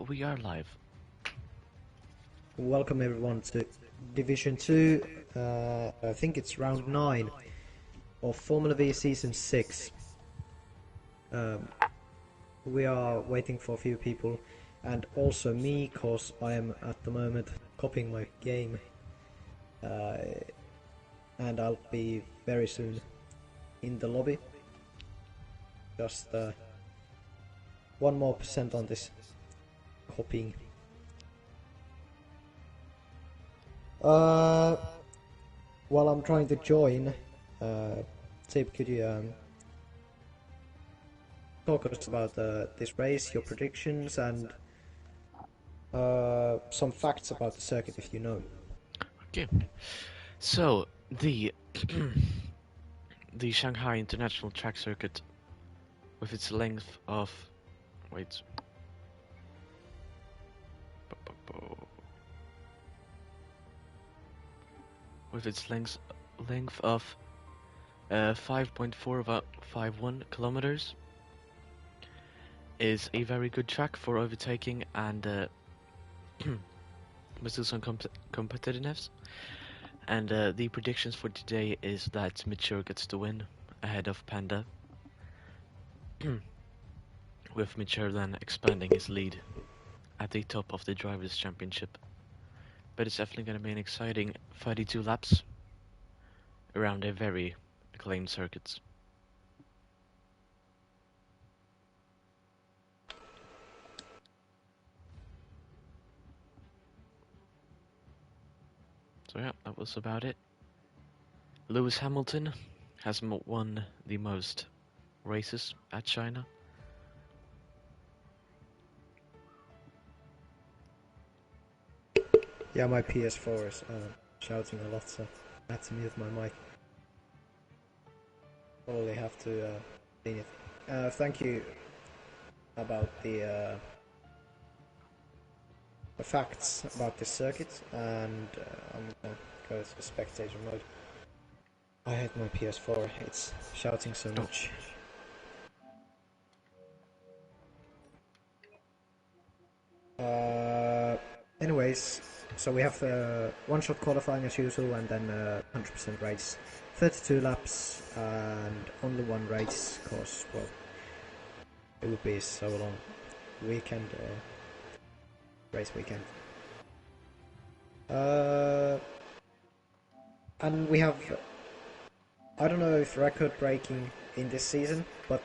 we are live. Welcome everyone to Division 2, I think it's round 9 of Formula V Season 6. We are waiting for a few people, and also me, cause I am at the moment copying my game, and I'll be very soon in the lobby. Just 1% more on this copying. While I'm trying to join, Tib, could you talk us about this race, your predictions, and some facts about the circuit if you know? Okay. So, the the Shanghai International Track Circuit, with its length of... wait. With its length of 5.451 kilometers, is a very good track for overtaking and with some competitiveness. And the predictions for today is that Mature gets the win ahead of Panda, with Mature then expanding his lead at the top of the Drivers' Championship. But it's definitely going to be an exciting 32 laps around a very acclaimed circuit. So yeah, that was about it. Lewis Hamilton has won the most races at China. Yeah, my PS4 is shouting a lot, so I had to mute my mic. Probably have to clean it. Thank you about the facts about this circuit, and I'm gonna go to the spectator mode. I hate my PS4, it's shouting so much. Anyways, so we have one-shot qualifying as usual, and then 100% race. 32 laps, and only one race, cause, well, it would be so long. Weekend, race weekend. And we have, I don't know if record breaking in this season, but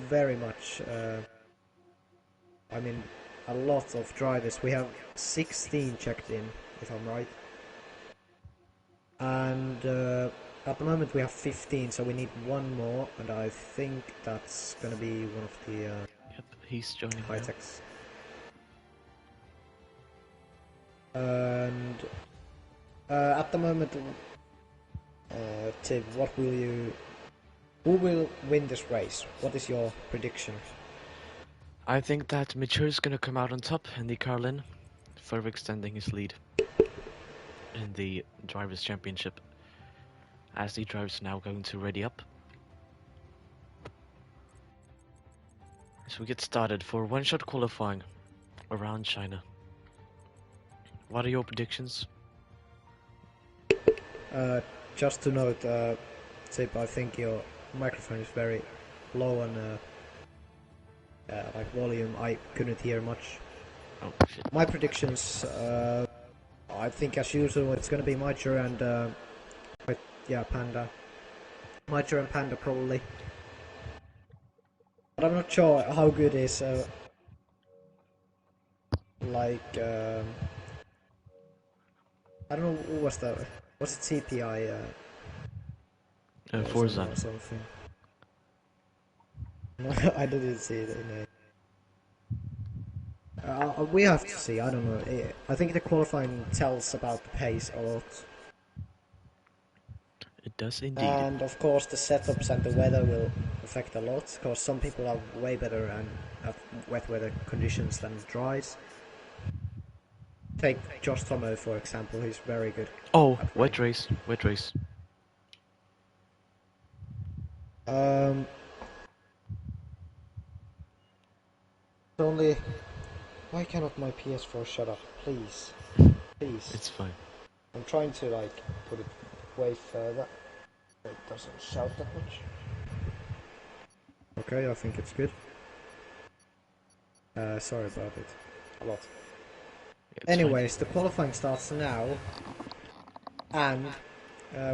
very much, I mean, a lot of drivers. We have 16 checked in, if I'm right. And at the moment we have 15, so we need one more, and I think that's gonna be one of the Yep, he's joining high now. techs. And at the moment, Tib, who will win this race? What is your prediction? I think that Mature is going to come out on top in the Carlin, further extending his lead in the Drivers' Championship, as the drivers are now going to ready up. So we get started for one-shot qualifying around China. What are your predictions? Just to note, Tib, I think your microphone is very low on like volume. I couldn't hear much. Oh, shit. My predictions, I think as usual it's gonna be Mature and Panda. Mature and Panda probably. But I'm not sure how good is I don't know what's the TPI Forza. or something. No, I didn't see it in we have to see, I don't know. I think the qualifying tells about the pace a lot. It does indeed. And of course the setups and the weather will affect a lot, because some people are way better and have wet weather conditions than dries. Take Josh Tomo for example, he's very good. Oh, wet race. Only Why cannot my PS4 shut up? Please. Please. It's fine. I'm trying to like put it way further so it doesn't shout that much. Okay, I think it's good. Sorry about it. A lot. It's Anyways, the qualifying starts now. And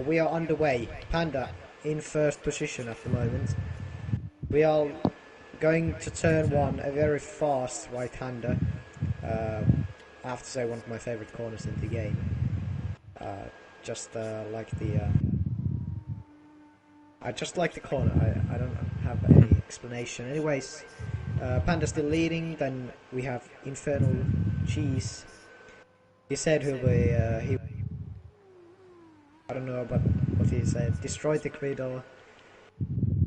we are underway. Panda in first position at the moment. We are going to turn one, a very fast right-hander. I have to say one of my favorite corners in the game. I just like the corner. I don't have any explanation. Anyways, Panda still leading. Then we have Infernal Cheese. He said he'll be I don't know about what he said. Destroyed the grid, or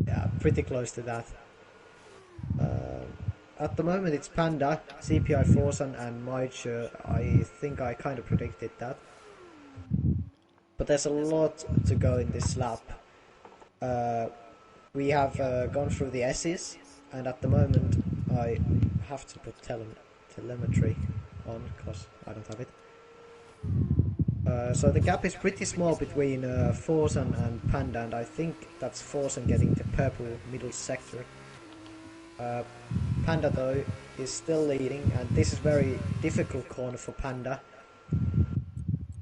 yeah, pretty close to that. At the moment it's Panda, CPI Forsen and Maiche. I think I kind of predicted that. But there's a lot to go in this lap. We have gone through the S's, and at the moment I have to put telemetry on because I don't have it. So the gap is pretty small between Forsen and Panda, and I think that's Forsen getting the purple middle sector. Panda though is still leading, and this is very difficult corner for Panda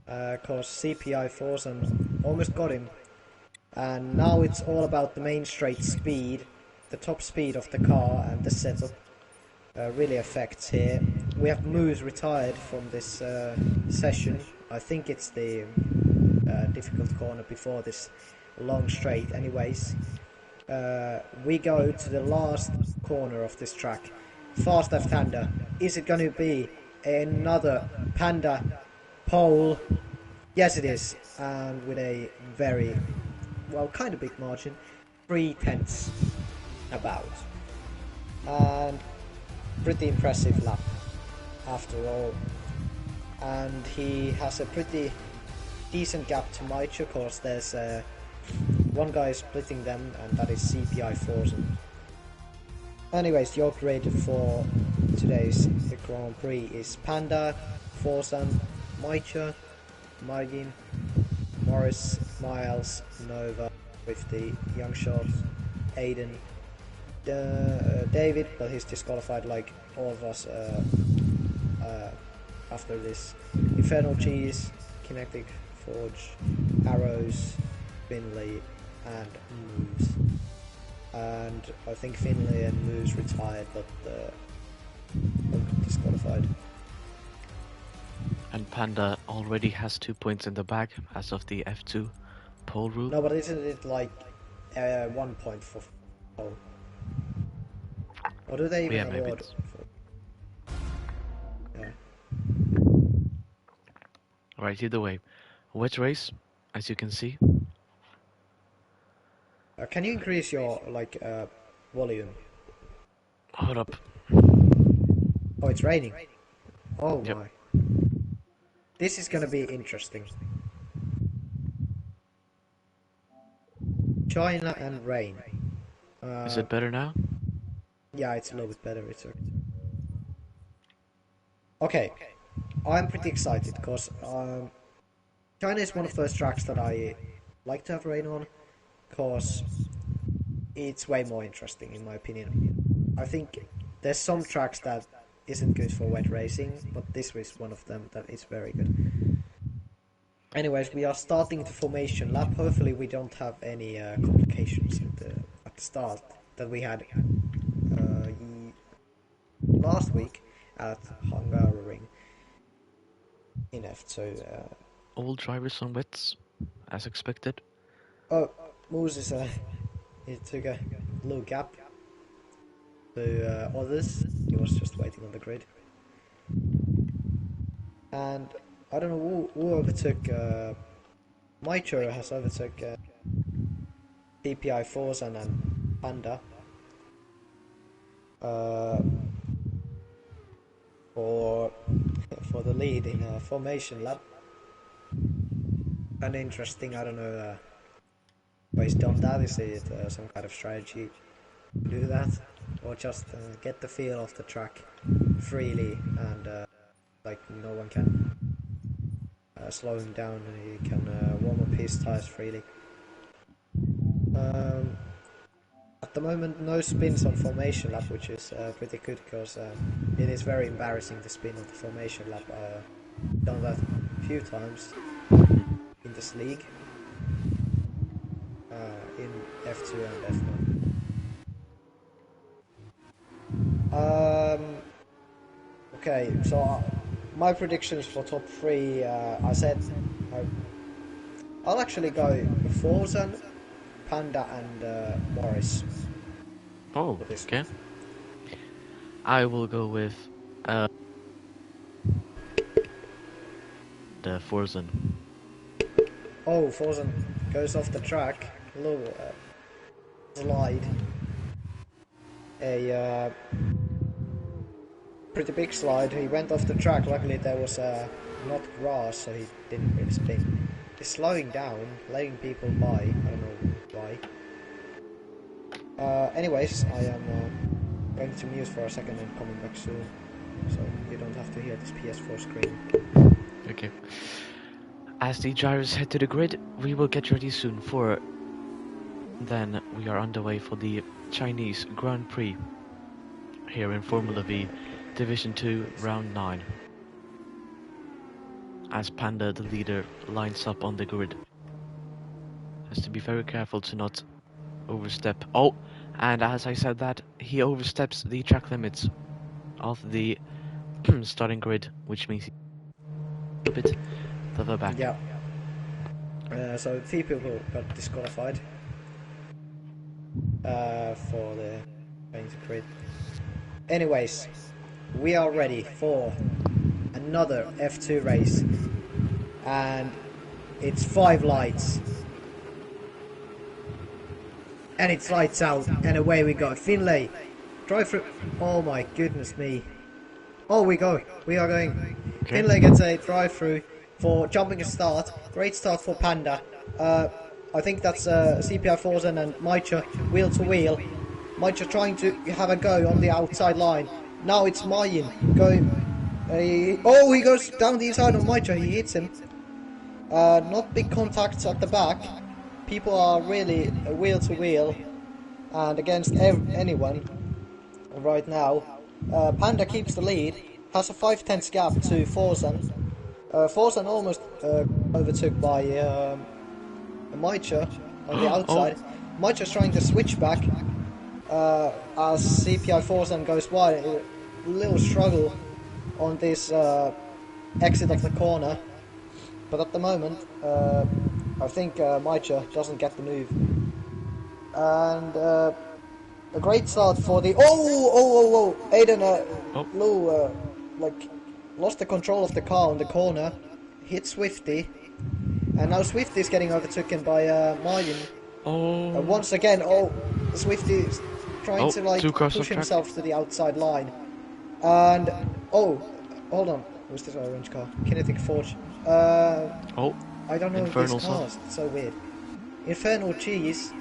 because CPI Forsen almost got him, and now it's all about the main straight speed. The top speed of the car and the setup really affects here. We have Moose retired from this session. I think it's the difficult corner before this long straight. Anyways, we go to the last corner of this track. Fast left-hander. Is it going to be another Panda pole? Yes, it is, and with a very, well, kind of big margin, 3/10 about, and pretty impressive lap after all. And he has a pretty decent gap to Maiche, of course. There's one guy splitting them, and that is CPI Forsen. Anyways, your grid for today's Grand Prix is Panda, Forsen, Maiche, Margin, Morris, Miles, Nova, with the Young Shot, Aiden, David, but he's disqualified like all of us after this. Infernal Cheese, Kinetic Forge, Arrows, Finley, and Moose. And I think Finley and Moose retired, but disqualified. And Panda already has 2 points in the bag as of the F2 pole rule. No, but isn't it like 1 point for pole? Or do they even award? Yeah. Right, either way. Wet race, as you can see. Can you increase your volume? Hold up. Oh, it's raining. Oh Yep. my. This is gonna be interesting. China and rain. Is it better now? Yeah, it's a little bit better. It's okay. I'm pretty excited because China is one of those tracks that I like to have rain on, because it's way more interesting in my opinion. I think there's some tracks that isn't good for wet racing, but this is one of them that is very good. Anyways, we are starting the formation lap. Hopefully we don't have any complications at the start that we had last week at Hungaroring in F2. All drivers on wets, as expected. Oh, Moses, he took a little gap to others. He was just waiting on the grid. And I don't know who overtook. Maiche has overtook CPI Forsen and Panda. For the lead in a formation lap. And interesting, I don't know why he's done that. Is it some kind of strategy to do that, or just get the feel of the track? freely, and like no one can slow him down, and he can warm up his tires freely. At the moment, no spins on formation lap, which is pretty good, because it is very embarrassing to spin on the formation lap. Done that a few times in this league, in F2 and F1. Okay, so my predictions for top 3, I said I'll actually go Forsen, Panda, and Morris. Oh, okay. I will go with the Forzen. Oh, Forsen goes off the track. A little slide. A pretty big slide. He went off the track. Luckily, there was not grass, so he didn't really spin. He's slowing down, letting people by. I don't know why. Anyways, I am going to mute for a second and coming back soon, so you don't have to hear this PS4 screen. Okay. As the drivers head to the grid, we will get ready soon for... Then we are underway for the Chinese Grand Prix here in Formula V Division 2 Round 9. As Panda, the leader, lines up on the grid. Has to be very careful to not overstep. Oh, and as I said that, he oversteps the track limits of the starting grid, which means a bit further back. Yeah. So 3 people got disqualified for the going to grid. Anyways, we are ready for another F2 race, and it's 5 lights. And it's lights out, and away we go. Finlay, drive through. Oh my goodness me. Oh, we go. We are going. Okay. Finlay gets a drive through for jumping a start. Great start for Panda. I think that's CPI Forsen and Maicha wheel to wheel. Maicha trying to have a go on the outside line. Now it's Mayin going. Oh, he goes down the inside of Maicha. He hits him. Not big contacts at the back. People are really wheel to wheel and against anyone right now. Panda keeps the lead, has a 5/10 gap to Forsen. Forsen almost overtook by Maicha on the outside. Maicha's trying to switch back as CPI Forsen goes wide. A little struggle on this exit of the corner, but at the moment I think Maicha doesn't get the move. And a great start for the... Aiden Lou like lost the control of the car on the corner, hit Swifty, and now Swifty is getting overtaken by Mayin. Once again, Swifty is trying to like push himself to the outside line. And hold on, who's this orange car? Kinetic Forge. I don't know Infernal these cars, it's so weird. Infernal Cheese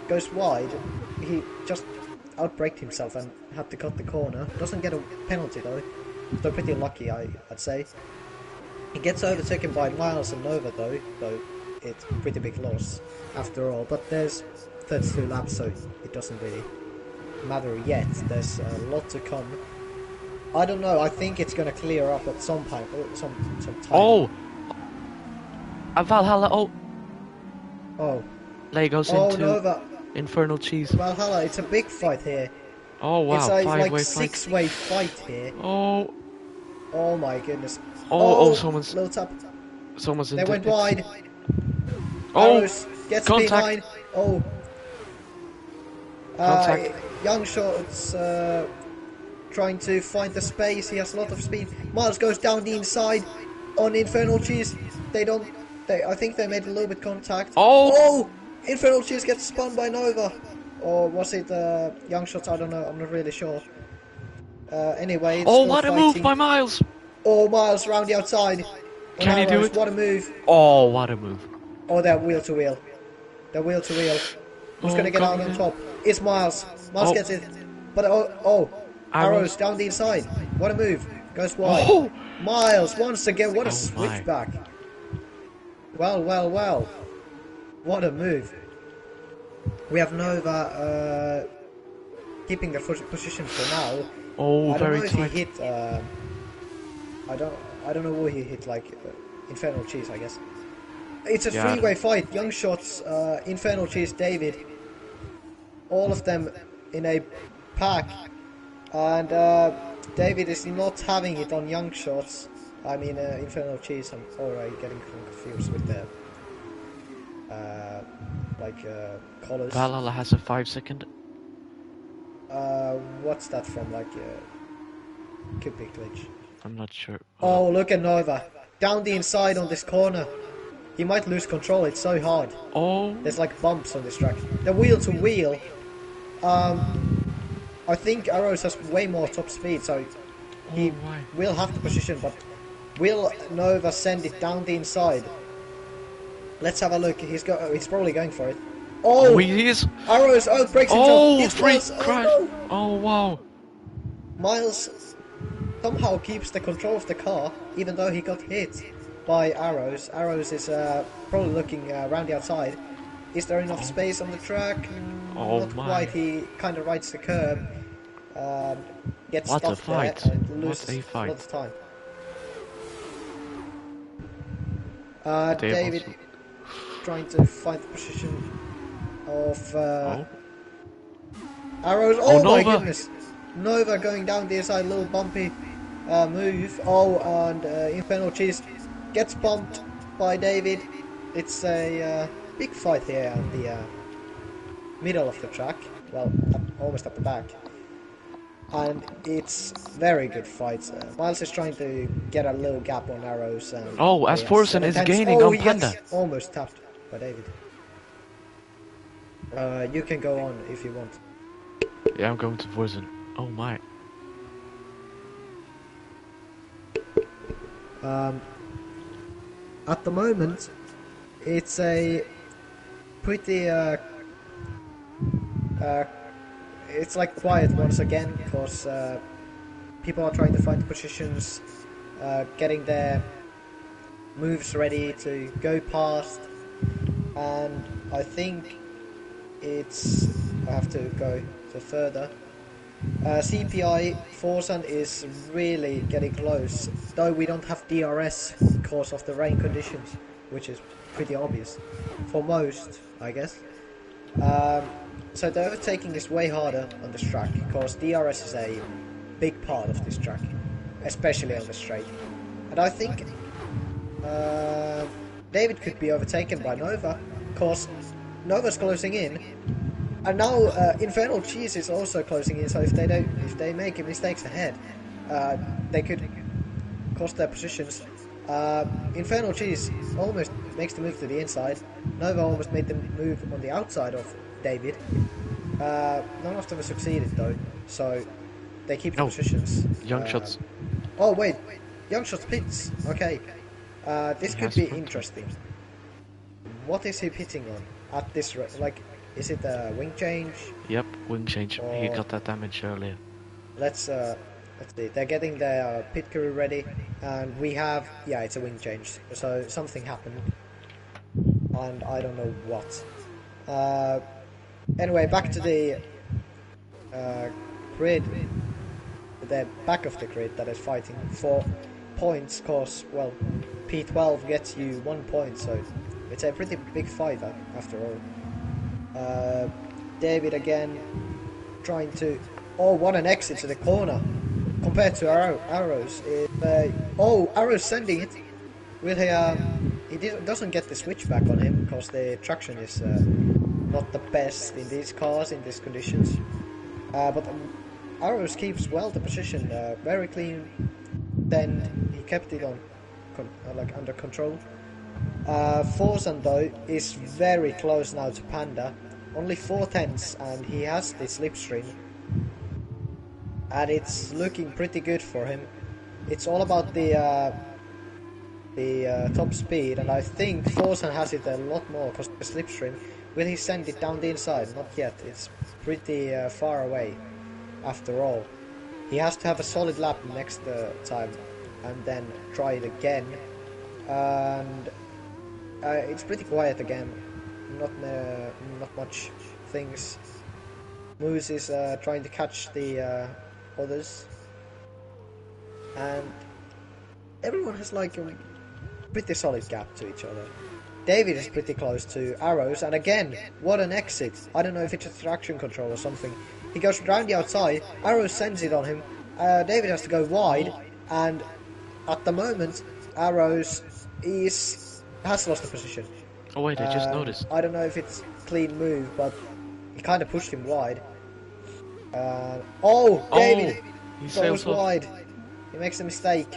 goes wide. He just outbraked himself and had to cut the corner. Doesn't get a penalty though. So pretty lucky, I'd say. He gets overtaken by Miles and Nova though it's a pretty big loss after all. But there's 32 laps, so it doesn't really matter yet. There's a lot to come. I don't know, I think it's gonna clear up at some time. Valhalla, There goes into Nova. Infernal Cheese. Valhalla, it's a big fight here. Oh wow, it's a like fight. 6-way fight here. Oh my goodness. Someone's... Little tap. Someone's They went wide. Arrows gets contact. behind. Contact. Young Shot's trying to find the space. He has a lot of speed. Miles goes down the inside on Infernal Cheese. I think they made a little bit contact. Infernal Cheese gets spun by Nova. Or was it Young Shots? I don't know. I'm not really sure. Anyway. What a move by Miles! Miles round the outside. Can he do it? What a move. What a move. They're wheel to wheel. Who's gonna get out on top? It's Miles. Miles gets it. But Arrows down the inside. What a move. Goes wide. Oh! Miles once again. What a Oh my. switchback. Well, well, well. What a move. We have Nova keeping the position for now. Oh, I don't very know if tight. he hit. I don't know what he hit. Like Infernal Cheese, I guess. It's a Yeah. three-way fight. Young Shots, Infernal Cheese, David. All of them in a pack, and David is not having it on Young Shots. I mean, Infernal Cheese. I'm already getting confused with the colors. Valhalla has a 5-second. What's that from? Like could be glitch. I'm not sure. Oh, look at Nova down the inside on this corner. He might lose control. It's so hard. Oh! There's like bumps on this track. The wheel to wheel. I think Arrows has way more top speed, so he Oh, why? will have the position, but will Nova send it down the inside? Let's have a look. He's probably going for it. Oh, Oh, he is! Arrows! Oh, breaks Oh, himself. freak Miles. crash! Oh, no. Oh, wow! Miles somehow keeps the control of the car, even though he got hit by Arrows. Arrows is probably looking around the outside. Is there enough space on the track? Oh Not my. quite. He kind of rides the curb, gets What a stuck there, fight. and What loses a a fight. lot of time. They David also- trying to find the position of Oh. Arrows. Oh, Oh, my Nova. goodness! Nova going down the inside, little bumpy move. Oh, and Infernal Cheese gets bumped by David. It's a big fight here on the middle of the track. Well, almost at the back. And it's very good fights. Miles is trying to get a little gap on Arrows. And Oh, as he has Forsen is 7/10. gaining oh, on he gets Panda. almost tapped by David. You can go on if you want. Yeah, I'm going to Forsen. Oh my. At the moment, it's a pretty it's like quiet once again because people are trying to find positions, getting their moves ready to go past, and I think I have to go to further. CPI Forsen is really getting close, though we don't have DRS because of the rain conditions, which is pretty obvious for most, I guess. So the overtaking is way harder on this track because DRS is a big part of this track, especially on the straight. And I think David could be overtaken by Nova because Nova's closing in. And now Infernal Cheese is also closing in, so if they make mistakes ahead, they could cost their positions. Infernal Cheese almost makes the move to the inside. Nova almost made the move on the outside of David. None of them have succeeded though, so they keep the positions. Young Shots. Oh wait, Young Shots pits. Okay, this He could has be front. interesting. What is he pitting on at this like? Is it a wing change? Yep, wing change. He Oh. got that damage earlier. Let's see. They're getting their pit crew ready, and we have it's a wing change. So something happened, and I don't know what. Anyway, back to the grid. The back of the grid that is fighting for points. Cause well, P12 gets you 1 point, so it's a pretty big fight after all. David again trying to. Oh, what an exit to the corner compared to Arrows. Arrows sending it. Will he doesn't get the switchback on him because the traction is not the best in these cars in these conditions. But Arrows keeps well the position, very clean. Then he kept it on under control. Forsen though is very close now to Panda, only 4/10, and he has the slipstream, and it's looking pretty good for him. It's all about the top speed, and I think Forsen has it a lot more because the slipstream. Will he send it down the inside? Not yet. It's pretty far away, after all. He has to have a solid lap next time, and then try it again. And it's pretty quiet again. Not much things. Moose is trying to catch the others, and everyone has like a pretty solid gap to each other. David is pretty close to Arrows, and again, what an exit. I don't know if it's a traction control or something. He goes round the outside, Arrows sends it on him, David has to go wide, and at the moment, Arrows has lost the position. Oh wait, I just noticed. I don't know if it's a clean move, but he kind of pushed him wide. David goes wide. He makes a mistake,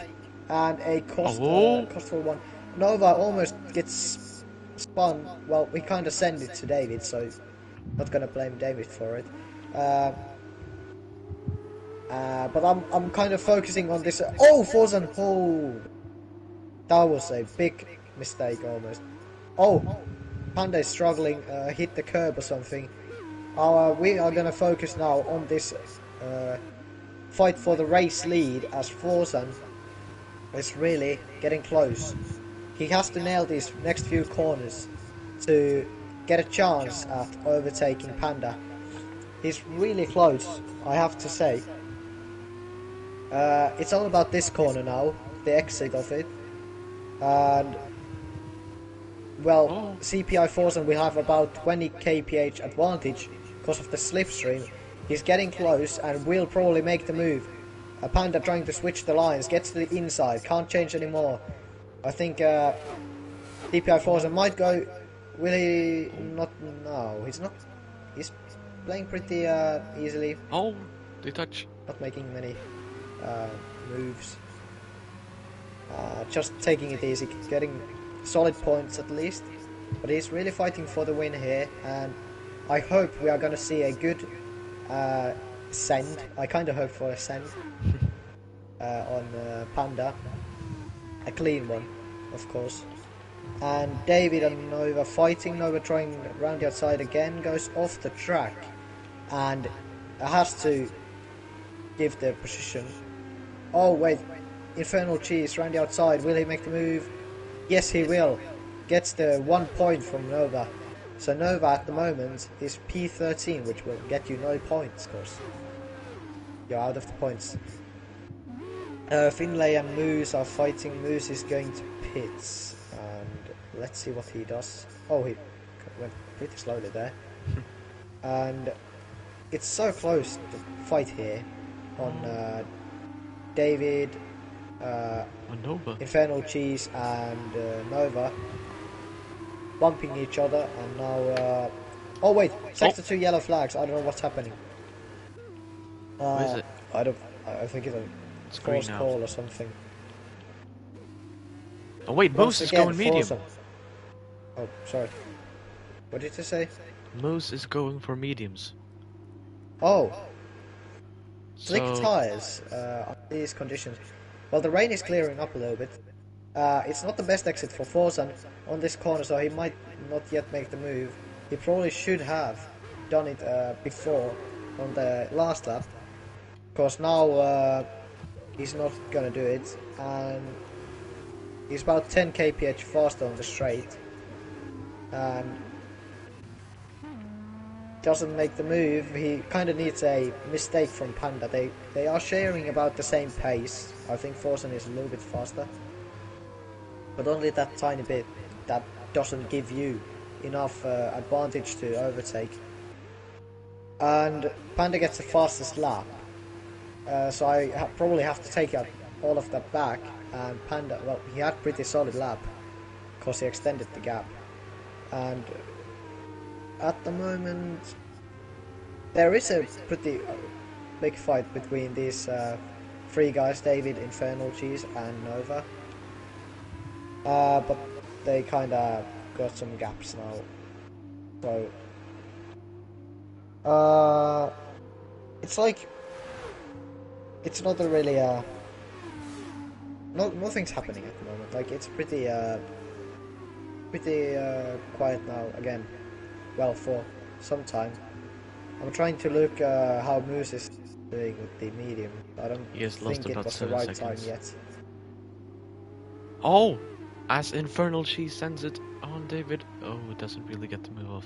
and a costful one. Nova almost gets spun. Well, we kind of send it to David, so not gonna blame David for it. But I'm kind of focusing on this. Forsen! Oh, that was a big mistake almost. Panda is struggling. Hit the curb or something. We are gonna focus now on this fight for the race lead, as Forsen is really getting close. He has to nail these next few corners to get a chance at overtaking Panda. He's really close, I have to say. It's all about this corner now, the exit of it. And well, CPI Forsen will have about 20 kph advantage because of the slipstream. He's getting close and will probably make the move. Panda trying to switch the lines, gets to the inside, can't change anymore. I think CPI Forsen might go. Will he not? No, he's not. He's playing pretty easily. Oh, they touch. Not making many moves. Just taking it easy, getting solid points at least. But he's really fighting for the win here, and I hope we are going to see a good send. I kind of hope for a send on Panda. A clean one, of course. And David and Nova fighting. Nova trying round the outside again, goes off the track, and has to give the position. Oh wait, Infernal Cheese round the outside. Will he make the move? Yes, he will. Gets the 1 point from Nova. So Nova at the moment is P13, which will get you no points, of course. You're out of the points. Finlay and Moose are fighting. Moose is going to pits, and let's see what he does. Oh, he went pretty slowly there. And it's so close to fight here on David, Nova. Infernal Cheese and Nova bumping each other, and now oh wait, sector 2 yellow flags. I don't know what's happening. What is it? I think it's a forced call or something. Oh wait, Moose is going medium. Oh, sorry. What did you say? Moose is going for mediums. Oh. Slick tires on these conditions. Well, the rain is clearing up a little bit. It's not the best exit for Forsen on this corner, so he might not yet make the move. He probably should have done it before on the last lap, because now he's not gonna do it, and he's about 10 kph faster on the straight, and doesn't make the move. He kind of needs a mistake from Panda. They are sharing about the same pace. I think Forsen is a little bit faster, but only that tiny bit. That doesn't give you enough advantage to overtake. And Panda gets the fastest lap, so I probably have to take out all of that back. And Panda, well, he had pretty solid lap because he extended the gap. And at the moment, there is a pretty big fight between these three guys, David, Infernal Cheese and Nova. But they kind of got some gaps now. So it's like, it's not a really nothing's happening at the moment. Like, it's pretty quiet now again. Well, for some time. I'm trying to look how Moose is doing with the medium. I don't He has lost think it about was the 7 right time seconds. yet. Oh! As Infernal Cheese sends it on David. Oh, it doesn't really get to move off.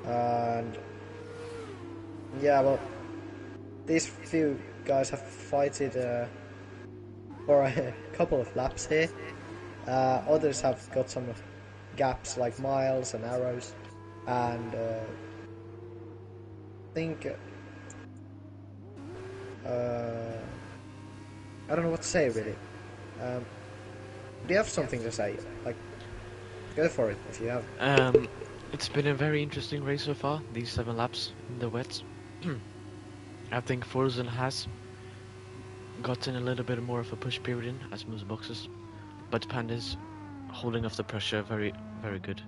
And yeah, well, these few guys have fighted for a couple of laps here. Others have got some gaps like miles and arrows, and I think I don't know what to say really. Do you have something to say? Like, go for it if you have. It's been a very interesting race so far, these 7 laps in the wet. I think Forzen has gotten a little bit more of a push period in, as most boxes, but Panda's holding off the pressure very, very good.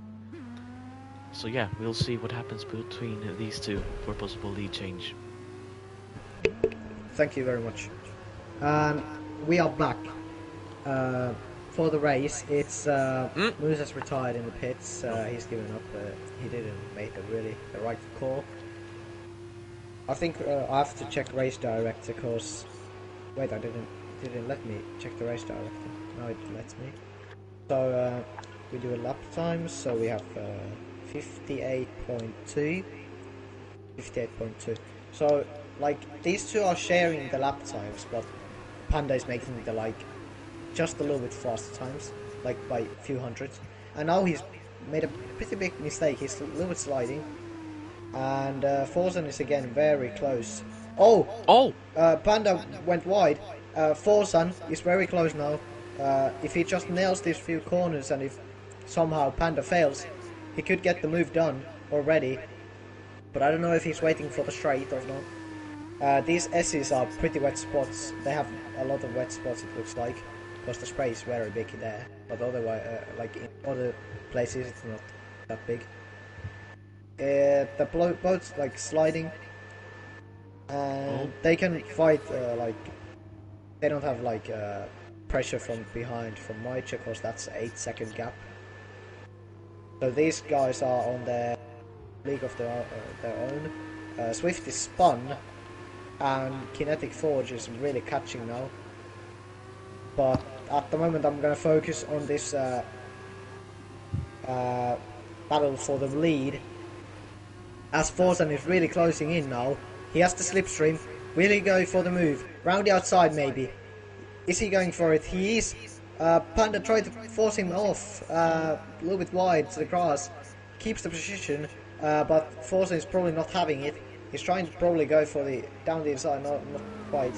So yeah, we'll see what happens between these two for possible lead change. Thank you very much. And we are back for the race. It's Moose has retired in the pits. He's given up. He didn't make the right call. I think I have to check race director because wait, I didn't let me check the race director. Now it lets me. So we do a lap time. So we have 58.2. So like these two are sharing the lap times, but Panda is making the like just a little bit faster times, like by a few hundreds. And now he's made a pretty big mistake. He's a little bit sliding, and Forzen is again very close. Oh! Panda went wide. Forzen is very close now. If he just nails these few corners, and if somehow Panda fails, he could get the move done already. But I don't know if he's waiting for the straight or not. These S's are pretty wet spots. They have a lot of wet spots, it looks like, because the spray is very big there. But otherwise, like in other places, it's not that big. The boat's like sliding, and they can fight like they don't have like pressure from behind from Maicha, because that's an 8-second gap. So these guys are on their league of their own. Swift is spun, and Kinetic Forge is really catching now. But at the moment, I'm gonna focus on this battle for the lead. As Forzen is really closing in now, he has the slipstream. Will he go for the move? Round the outside, maybe. Is he going for it? He is. Panda tried to force him off a little bit wide to the grass. Keeps the position, but Forzen is probably not having it. He's trying to probably go for the down the inside, not quite.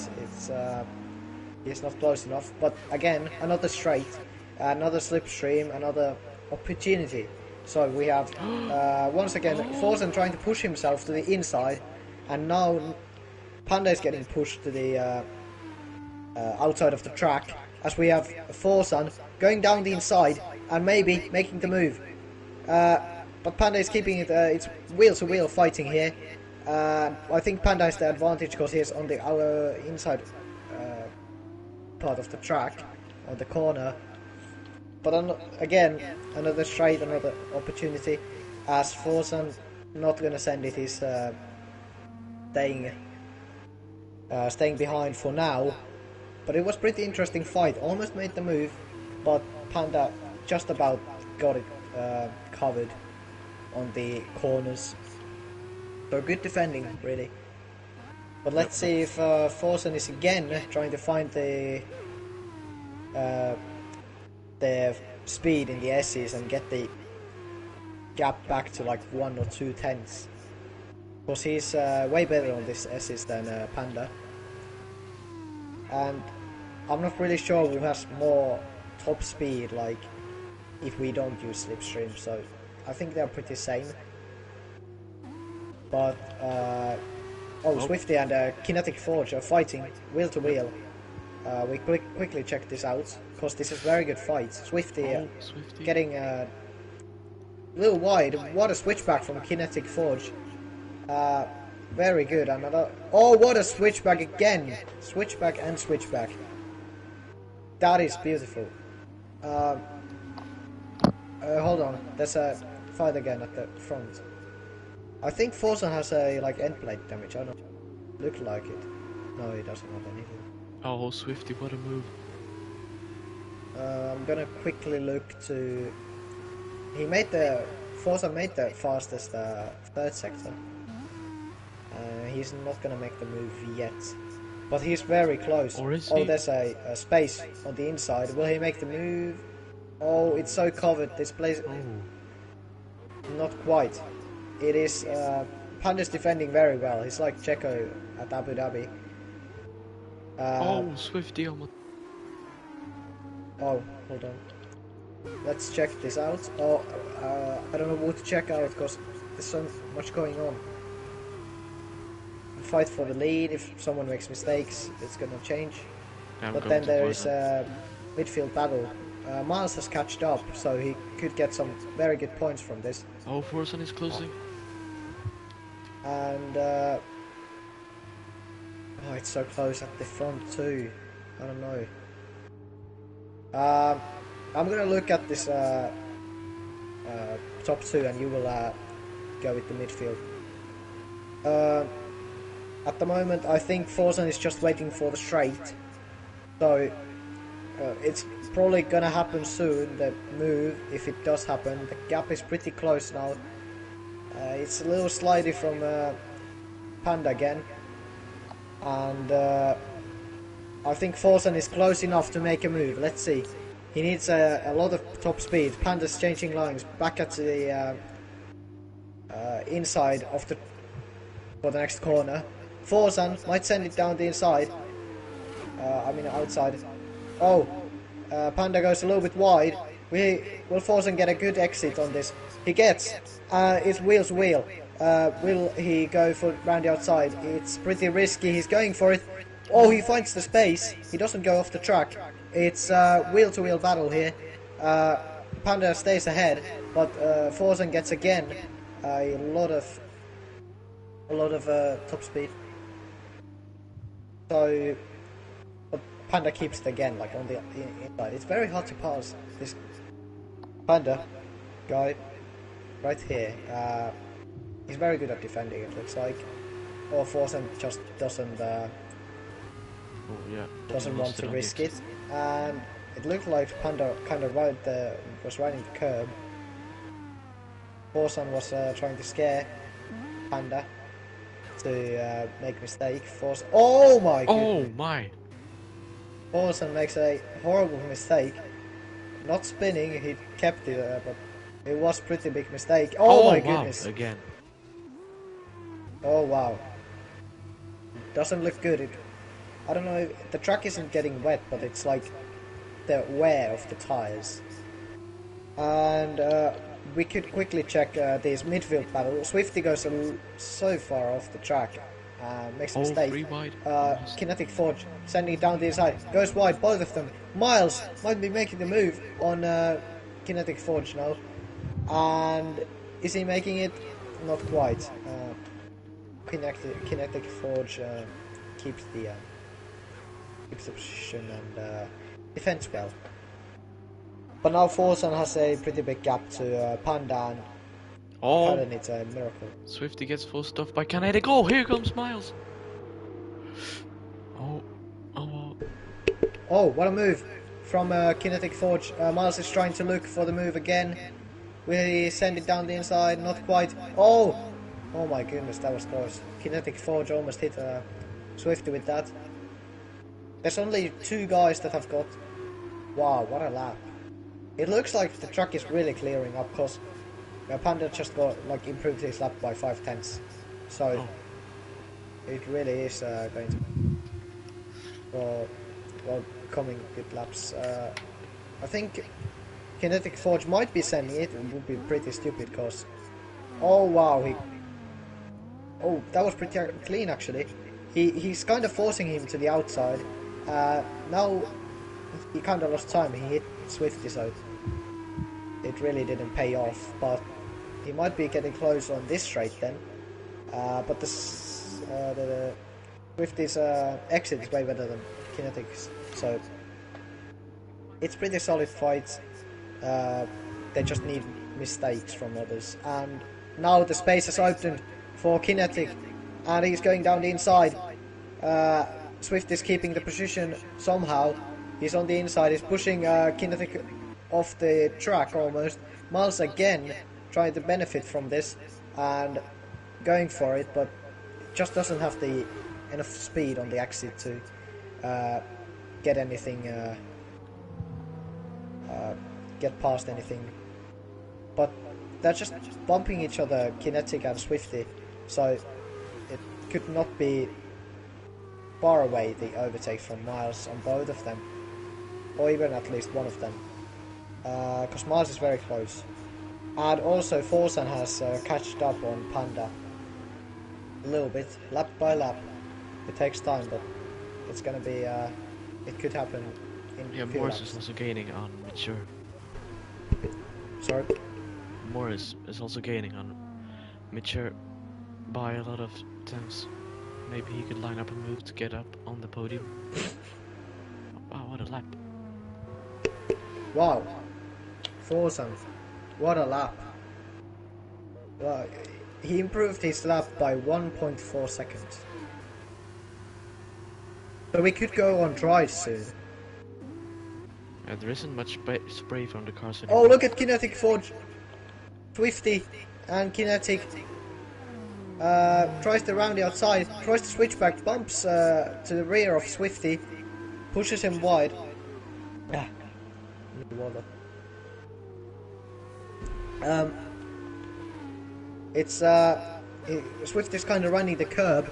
It's not close enough. But again, another straight, another slipstream, another opportunity. So we have once again Forzen trying to push himself to the inside, and now Panda is getting pushed to the outside of the track. As we have Forzen going down the inside and maybe making the move. But Panda is keeping it, it's wheel to wheel fighting here. I think Panda has the advantage because he is on the inside part of the track, on the corner. But again, another straight, another opportunity. As Forzen not going to send it, he's staying behind for now. But it was pretty interesting fight. Almost made the move, but Panda just about got it covered on the corners. So good defending, really. But let's see if Forzen is again trying to find the speed in the S's and get the gap back to like 1 or 2 tenths. Because he's way better on this S's than Panda. And I'm not really sure who has more top speed, like if we don't use slipstream, so I think they're pretty same. But Swifty and Kinetic Forge are fighting wheel to wheel. We quickly check this out because this is very good fight. Swifty, getting a little wide. What a switchback from Kinetic Forge. Very good. Another. Oh, what a switchback again! Switchback and switchback. That is beautiful. Hold on. There's a fight again at the front. I think Forzen has a like end plate damage. I don't know. Look like it. No, he doesn't have anything. Oh, Swifty, what a move. I'm gonna quickly look to... Forza made the fastest third sector. He's not gonna make the move yet. But he's very close. Or is oh, he? there's a space on the inside. Will he make the move? Oh, it's so covered. This place... Oh. Not quite. It is... Panda's defending very well. He's like Checo at Abu Dhabi. Oh, Swifty almost. Oh, hold on. Let's check this out. Oh, I don't know what to check out because there's so much going on. Fight for the lead. If someone makes mistakes, it's gonna change. But then there is a midfield battle. Miles has catched up, so he could get some very good points from this. Oh, Forza is closing. And oh, it's so close at the front too. I don't know. I'm gonna look at this top two, and you will go with the midfield. At the moment, I think Forza is just waiting for the straight, so it's probably gonna happen soon. The move, if it does happen, the gap is pretty close now. It's a little slidey from Panda again, and I think Forza is close enough to make a move. Let's see. He needs a lot of top speed. Panda's changing lines back at the inside of the for the next corner. Forza might send it down the inside. I mean outside. Oh, Panda goes a little bit wide. Will Forza get a good exit on this? He gets. It's wheel to wheel. Will he go for round the outside? It's pretty risky. He's going for it. Oh, he finds the space. He doesn't go off the track. It's wheel to wheel battle here. Panda stays ahead, but Forza gets again a lot of top speed. So, but Panda keeps it again, like on the inside. It's very hard to pass this Panda guy right here. He's very good at defending, it looks like. Or Forza just doesn't want to risk it. And it looked like Panda kind of was riding the curb. Forza was trying to scare Panda to make a mistake. Forza, oh my goodness! Oh my! Forza makes a horrible mistake. Not spinning, he kept it, but it was a pretty big mistake. Oh my goodness! Again. Oh wow! Doesn't look good. I don't know if the track isn't getting wet, but it's like the wear of the tires. And we could quickly check this midfield battle. Swifty goes so far off the track, makes a mistake. Kinetic Forge sending it down the inside, goes wide, both of them. Miles might be making the move on Kinetic Forge now. And is he making it? Not quite. Kinetic Forge keeps the position and defends well. But now Forza has a pretty big gap to Panda, and Panda needs a miracle. Swifty gets full stuff by Kinetic. Oh, here comes Miles. Oh, what a move from Kinetic Forge. Miles is trying to look for the move again. Will he send it down the inside? Not quite. Oh my goodness, that was close. Kinetic Forge almost hit Swifty with that. There's only 2 guys that have got... Wow, what a lap. It looks like the track is really clearing up, because Panda just improved his lap by 5/10. So it really is going to coming good laps. I think Kinetic Forge might be sending it. It would be pretty stupid, because... Oh wow, that was pretty clean actually. He's kind of forcing him to the outside. Now he kind of lost time. He hit Swifty, so it really didn't pay off. But he might be getting close on this straight then. But the Swifty's exit is way better than Kinetic's, so it's pretty solid fight. They just need mistakes from others. And now the space has opened for Kinetic, and he's going down the inside. Swift is keeping the position somehow. He's on the inside, he's pushing Kinetic off the track almost. Miles again trying to benefit from this and going for it, but just doesn't have the enough speed on the exit to get anything, get past anything. But they're just bumping each other, Kinetic and Swifty, so it could not be far away, the overtake from Miles on both of them, or even at least one of them, because Miles is very close. And also Forsan has catched up on Panda a little bit, lap by lap. It takes time, but it's gonna be, it could happen in Yeah, few Morris laps. is also gaining on Mature. Sorry? Morris is also gaining on Mature by a lot of times. Maybe he could line up a move to get up on the podium. Wow, what a lap. Wow. Forsan. What a lap. Well, he improved his lap by 1.4 seconds. So we could go on dry soon. There isn't much spray from the cars Oh, anymore. look at Kinetic Forge. Swifty and Kinetic tries to round the outside, tries to switch back, bumps to the rear of Swifty, pushes him wide. Ah, need water. Swift is kind of running the curb.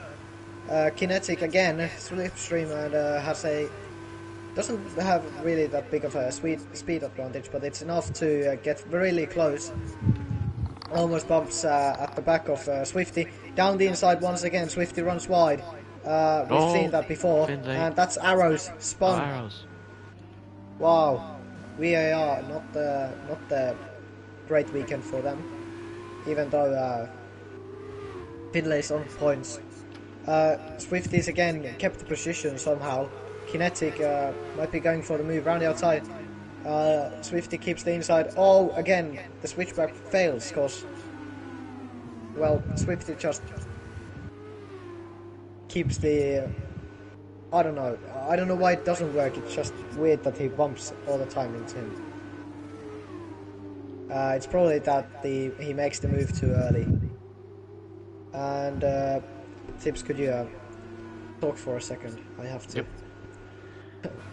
Kinetic again, slipstream, and doesn't have really that big of a speed advantage, but it's enough to get really close. Almost bumps at the back of Swifty. Down the inside once again, Swifty runs wide. We've seen that before, Finlay. and that's Arrows Oh, spun. arrows. Wow, VAR not the great weekend for them, even though Finlay's on points. Swifties again kept the position somehow. Kinetic might be going for the move round the outside. Swifty keeps the inside. Oh, again the switchback fails because, well, Swifty just keeps the. I don't know why it doesn't work. It's just weird that he bumps all the time into him. It's probably that he makes the move too early. And Tips, could you talk for a second? I have to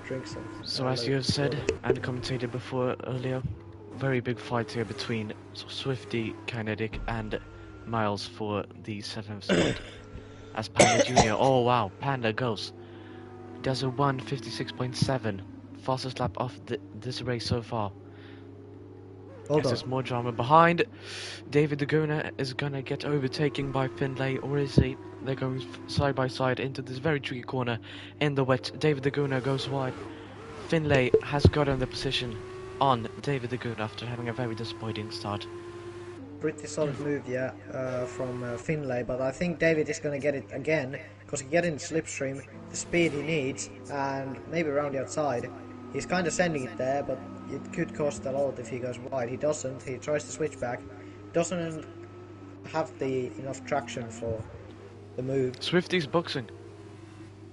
drink some. So as you have said and commentated before earlier, very big fight here between Swifty, Kinetic and Miles for the 7th spot. As Panda Jr. Oh wow, Panda goes. Does a 1:56.7, fastest lap of this race so far. Hold There's on. more drama behind. David Laguna is gonna get overtaken by Finlay, or is he? They're going side by side into this very tricky corner in the wet. David Laguna goes wide. Finlay has gotten the position on David Laguna after having a very disappointing start. Pretty solid move, yeah, from Finlay, but I think David is going to get it again, because he get in the slipstream, the speed he needs, and maybe around the outside. He's kind of sending it there, but it could cost a lot if he goes wide. He doesn't, he tries to switch back, doesn't have the enough traction for the move. Swifty's boxing.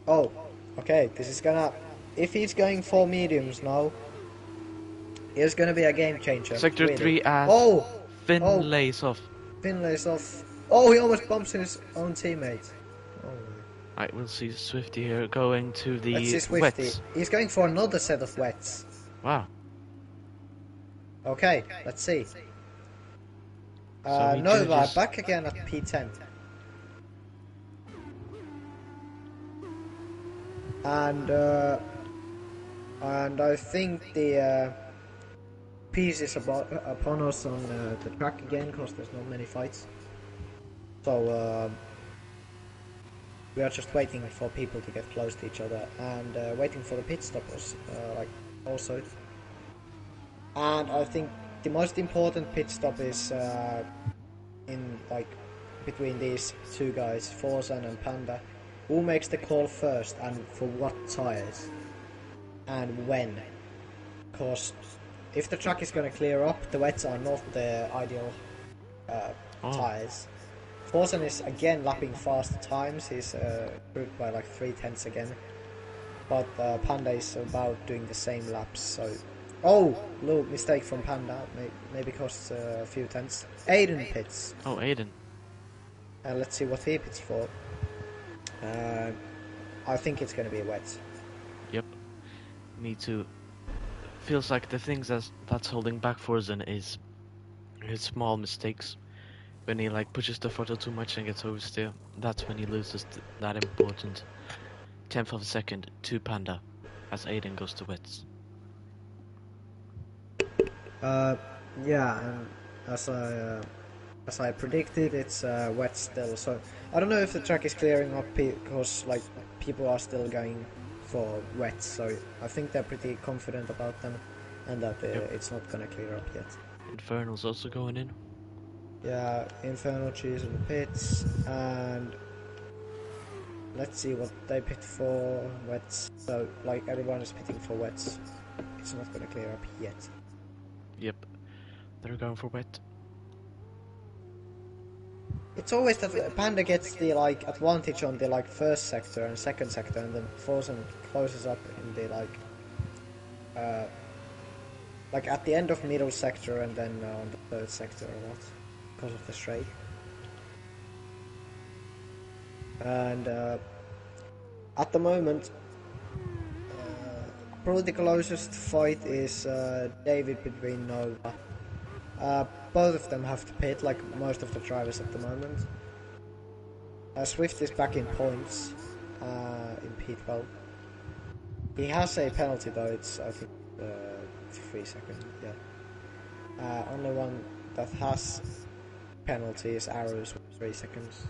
Oh, okay, this is gonna, if he's going for mediums now, it's gonna be a game changer. Sector really. 3 and Oh! Finlay's off. Finlay's off. Oh, he almost bumps his own teammate. Oh. Right, we'll see Swifty here going to the Let's see Swifty. wets. He's going for another set of wets. Wow. Okay, let's see. he Nova judges- back again at P10. And I think the peace is upon us on the track again, because there's not many fights. So we are just waiting for people to get close to each other, and waiting for the pit stoppers, like also. And I think the most important pit stop is in like between these two guys, Forsan and Panda. Who makes the call first, and for what tires, and when? Because if the track is going to clear up, the wets are not the ideal tires. Forsen is again lapping faster times. He's improved by like 3/10 again. But Panda is about doing the same laps. So, oh, little mistake from Panda. Maybe costs a few tenths. Aiden pits. Oh, Aiden. Let's see what he pits for. I think it's going to be wet. Yep. Me too. Feels like the things that's holding back Forzen is his small mistakes. When he like pushes the throttle too much and gets oversteer, that's when he loses that important tenth of a second to Panda, as Aiden goes to wets. Yeah, and as I predicted, it's wet still. So I don't know if the track is clearing up because like people are still going for wet. So I think they're pretty confident about them, and that it's not gonna clear up yet. Infernal's also going in. Yeah, Infernal Cheese in the pits, and let's see what they pit for wets. So like everyone is pitting for wets. It's not gonna clear up yet. Yep, they're going for wet. It's always that Panda gets the like advantage on the like first sector and second sector, and then Forsen closes up in the like at the end of middle sector and then on the third sector a lot because of the straight. And at the moment, probably the closest fight is David between Nova. Both of them have to pit, like most of the drivers at the moment. Swift is back in points in P12. He has a penalty though, it's I think 3 seconds, yeah. Only one that has penalty is Arrows with 3 seconds.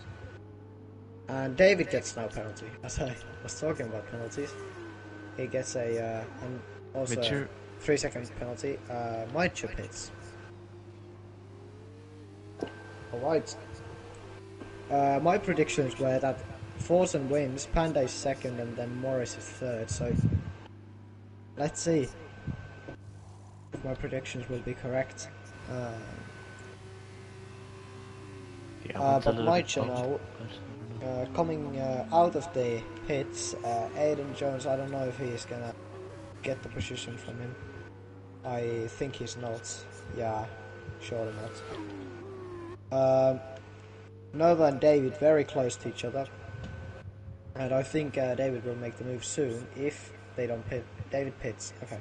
And David gets no penalty, as I was talking about penalties. He gets a, and also a 3 second penalty. Maicher pits. Alright. My predictions were that Forsen wins, Panda is second, and then Morris is third, so let's see if my predictions will be correct. But Maicher now, coming out of the pits, Aiden Jones, I don't know if he's gonna get the position from him. I think he's not. Yeah, surely not. Nova and David very close to each other, and I think David will make the move soon if they don't pit. David pits. Okay.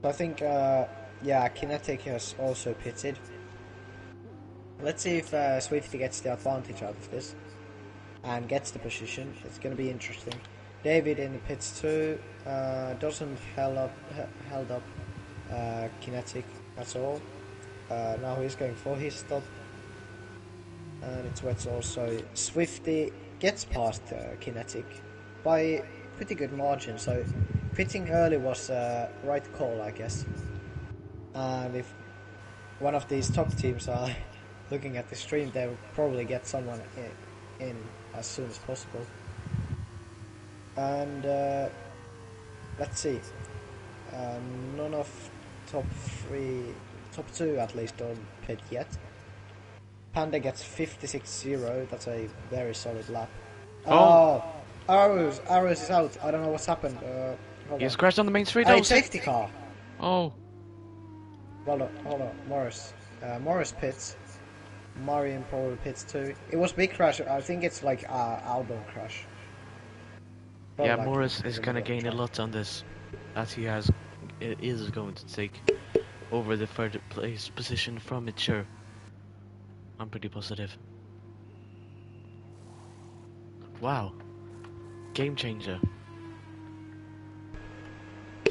I think yeah, Kinetic has also pitted. Let's see if Swifty gets the advantage out of this and gets the position. It's going to be interesting. David in the pits too, doesn't held up Kinetic at all. Now he's going for his stop, and it's wet also. Swifty gets past Kinetic by pretty good margin, so pitting early was right call, I guess. And if one of these top teams are looking at the stream, they will probably get someone in as soon as possible. And let's see, none of top two at least don't pit yet. Panda gets 56.0, that's a very solid lap. Oh, Arrows is out. I don't know what's happened. He's crashed on the main street. Hey, safety car. Oh. Hold on, Morris. Morris pits. Marion probably pits too. It was big crash. I think it's like Albon crash. Yeah, like Morris is gonna gain a lot on this, as he is going to take over the third place position from Mature. I'm pretty positive. Wow, game changer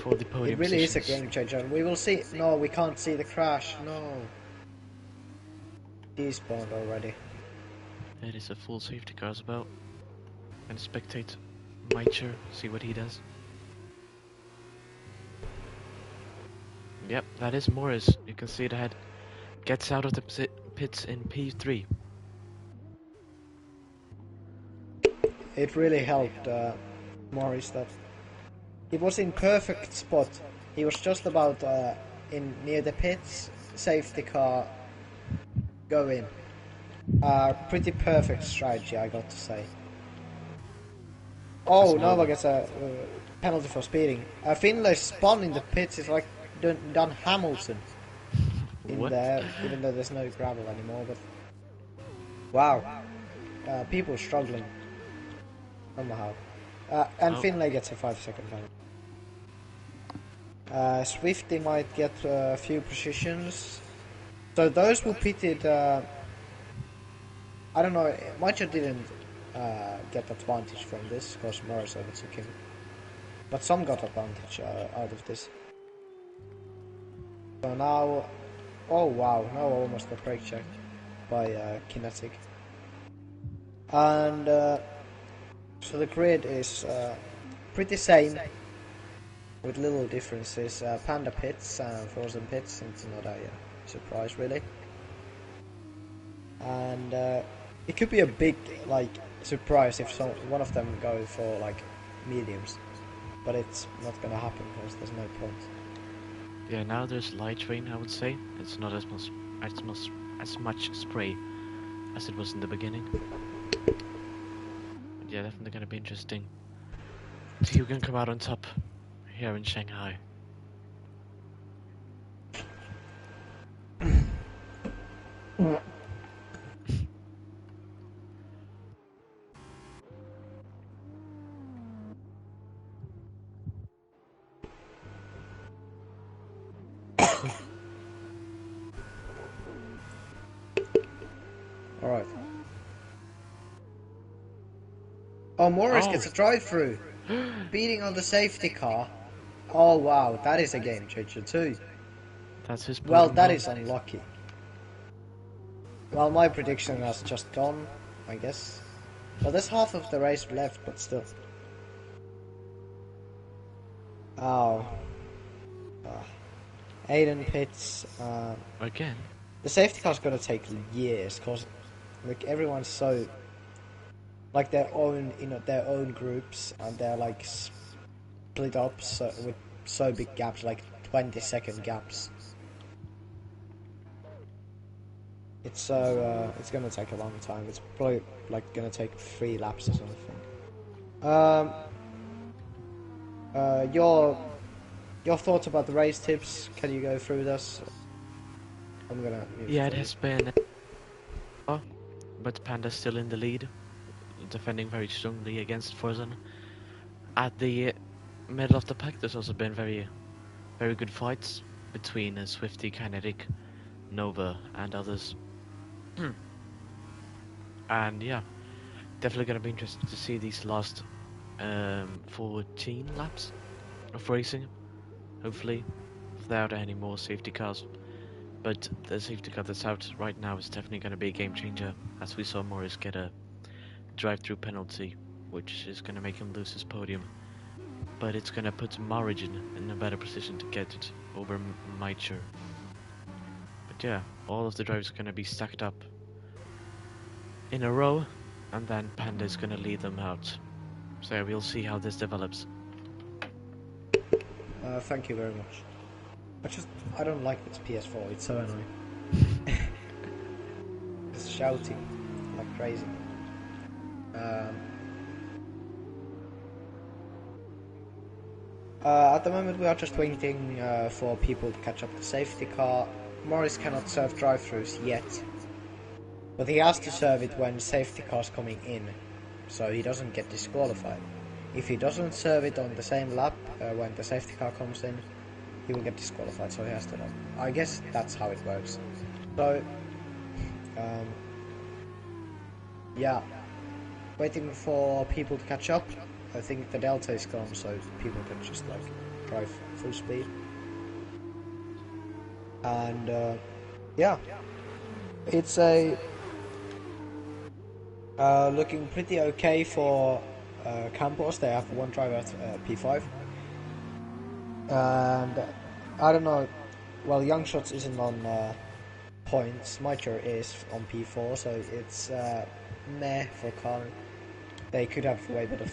for the podium. It really positions. is a game changer. We will see. No, we can't see the crash. No, despawned already. It is a full safety car as well, and spectate Maicher, see what he does. Yep, that is Morris. You can see it ahead. Gets out of the pits in P3. It really helped Morris that He was in perfect spot. He was just about in near the pits. Safety car. Go in. Pretty perfect strategy, I got to say. Oh, Nova gets a penalty for speeding. Finlay spun in the pits. It's like done Hamilton in What? there, even though there's no gravel anymore. But wow, people struggling somehow. And Oh. Finlay gets a 5-second penalty. Swifty might get a few positions. So those who pitted, I don't know. Macho didn't get advantage from this because Morris overtook him. But some got advantage out of this. So now, oh wow, now I almost got brake checked by Kinetic. And so the grid is pretty same, with little differences. Panda pits and Frozen pits, it's not a surprise really. And it could be a big surprise if one of them go for mediums, but it's not gonna happen because there's no point. Yeah, now there's light rain, I would say. It's not as much spray as it was in the beginning. But yeah, definitely gonna be interesting. So you can come out on top here in Shanghai. Alright. Oh, Morris Oh. gets a drive-through. Beating on the safety car. Oh wow, that is a game changer too. That's his Well, podium that goal. is unlucky. Well, my prediction has just gone, I guess. Well, there's half of the race left, but still. Oh. Aiden pits. Again? The safety car's gonna take years, cause everyone's so their own groups, and they're split up with so big gaps, 20-second gaps. It's gonna take a long time. It's probably gonna take 3 laps or something. Your thoughts about the race tips? Can you go through this? I'm gonna. Yeah, it has been. But Panda's still in the lead, defending very strongly against Forzen. At the middle of the pack, there's also been very good fights between Swifty, Kinetic, Nova, and others. And yeah, definitely gonna be interesting to see these last 14 laps of racing. Hopefully, without any more safety cars. But the safety car that's out right now is definitely going to be a game changer, as we saw Morris get a drive-through penalty, which is going to make him lose his podium. But it's going to put Marigin in a better position to get it over Maicher. But yeah, all of the drivers are going to be stacked up in a row, and then Panda is going to lead them out. So yeah, we'll see how this develops. Thank you very much. I don't like this PS4, it's so annoying. It's shouting like crazy. At the moment we are just waiting for people to catch up the safety car. Morris cannot serve drive-thrus yet, but he has to serve it when safety car's coming in, so he doesn't get disqualified. If he doesn't serve it on the same lap when the safety car comes in, he will get disqualified, so he has to know. I guess that's how it works. So, yeah, waiting for people to catch up. I think the delta is gone, so people can just drive full speed. And yeah, it's looking pretty okay for Campos. They have one driver at P5. And I don't know. Well, Young Shots isn't on points. Maicher is on P4, so it's meh for Khan. They could have way better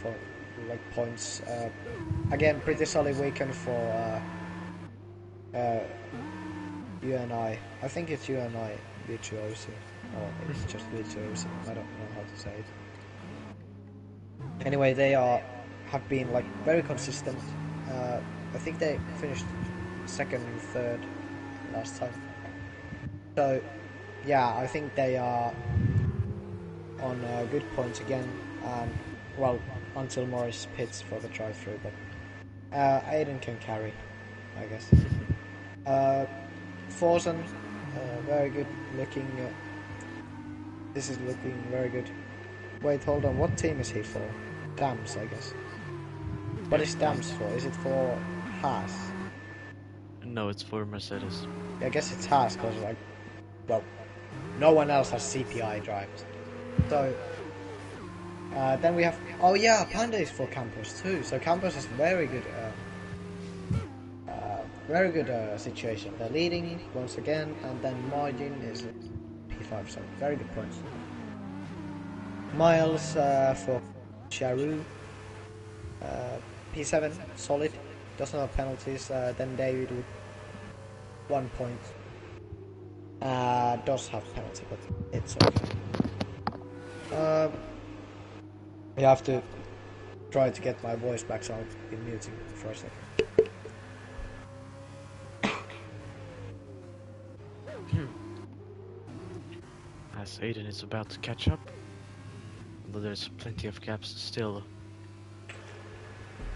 points. Again, pretty solid weekend for UNI. I think it's UNI Virtuosi, or it's just Virtuosi. I don't know how to say it. Anyway, they have been like very consistent. I think they finished second and third last time. So yeah, I think they are on good points again. Well, until Morris pits for the drive-through, but Aiden can carry, I guess. Forsen, very good looking. This is looking very good. Wait, hold on. What team is he for? Dams, I guess. What is Dams for? Is it for Haas? No, it's for Mercedes. I guess it's Haas because, like, well, no one else has CPI drives. So then we have. Oh yeah, Panda is for Campos too. So Campos is very good. Very good situation. They're leading once again, and then margin is P5, so very good points. Miles for Charu, P7, solid, doesn't have penalties. Then David with 1 point. Does have penalty, but it's okay. We have to try to get my voice back, so I'll be muting for a second. As Aiden is about to catch up, although there's plenty of gaps still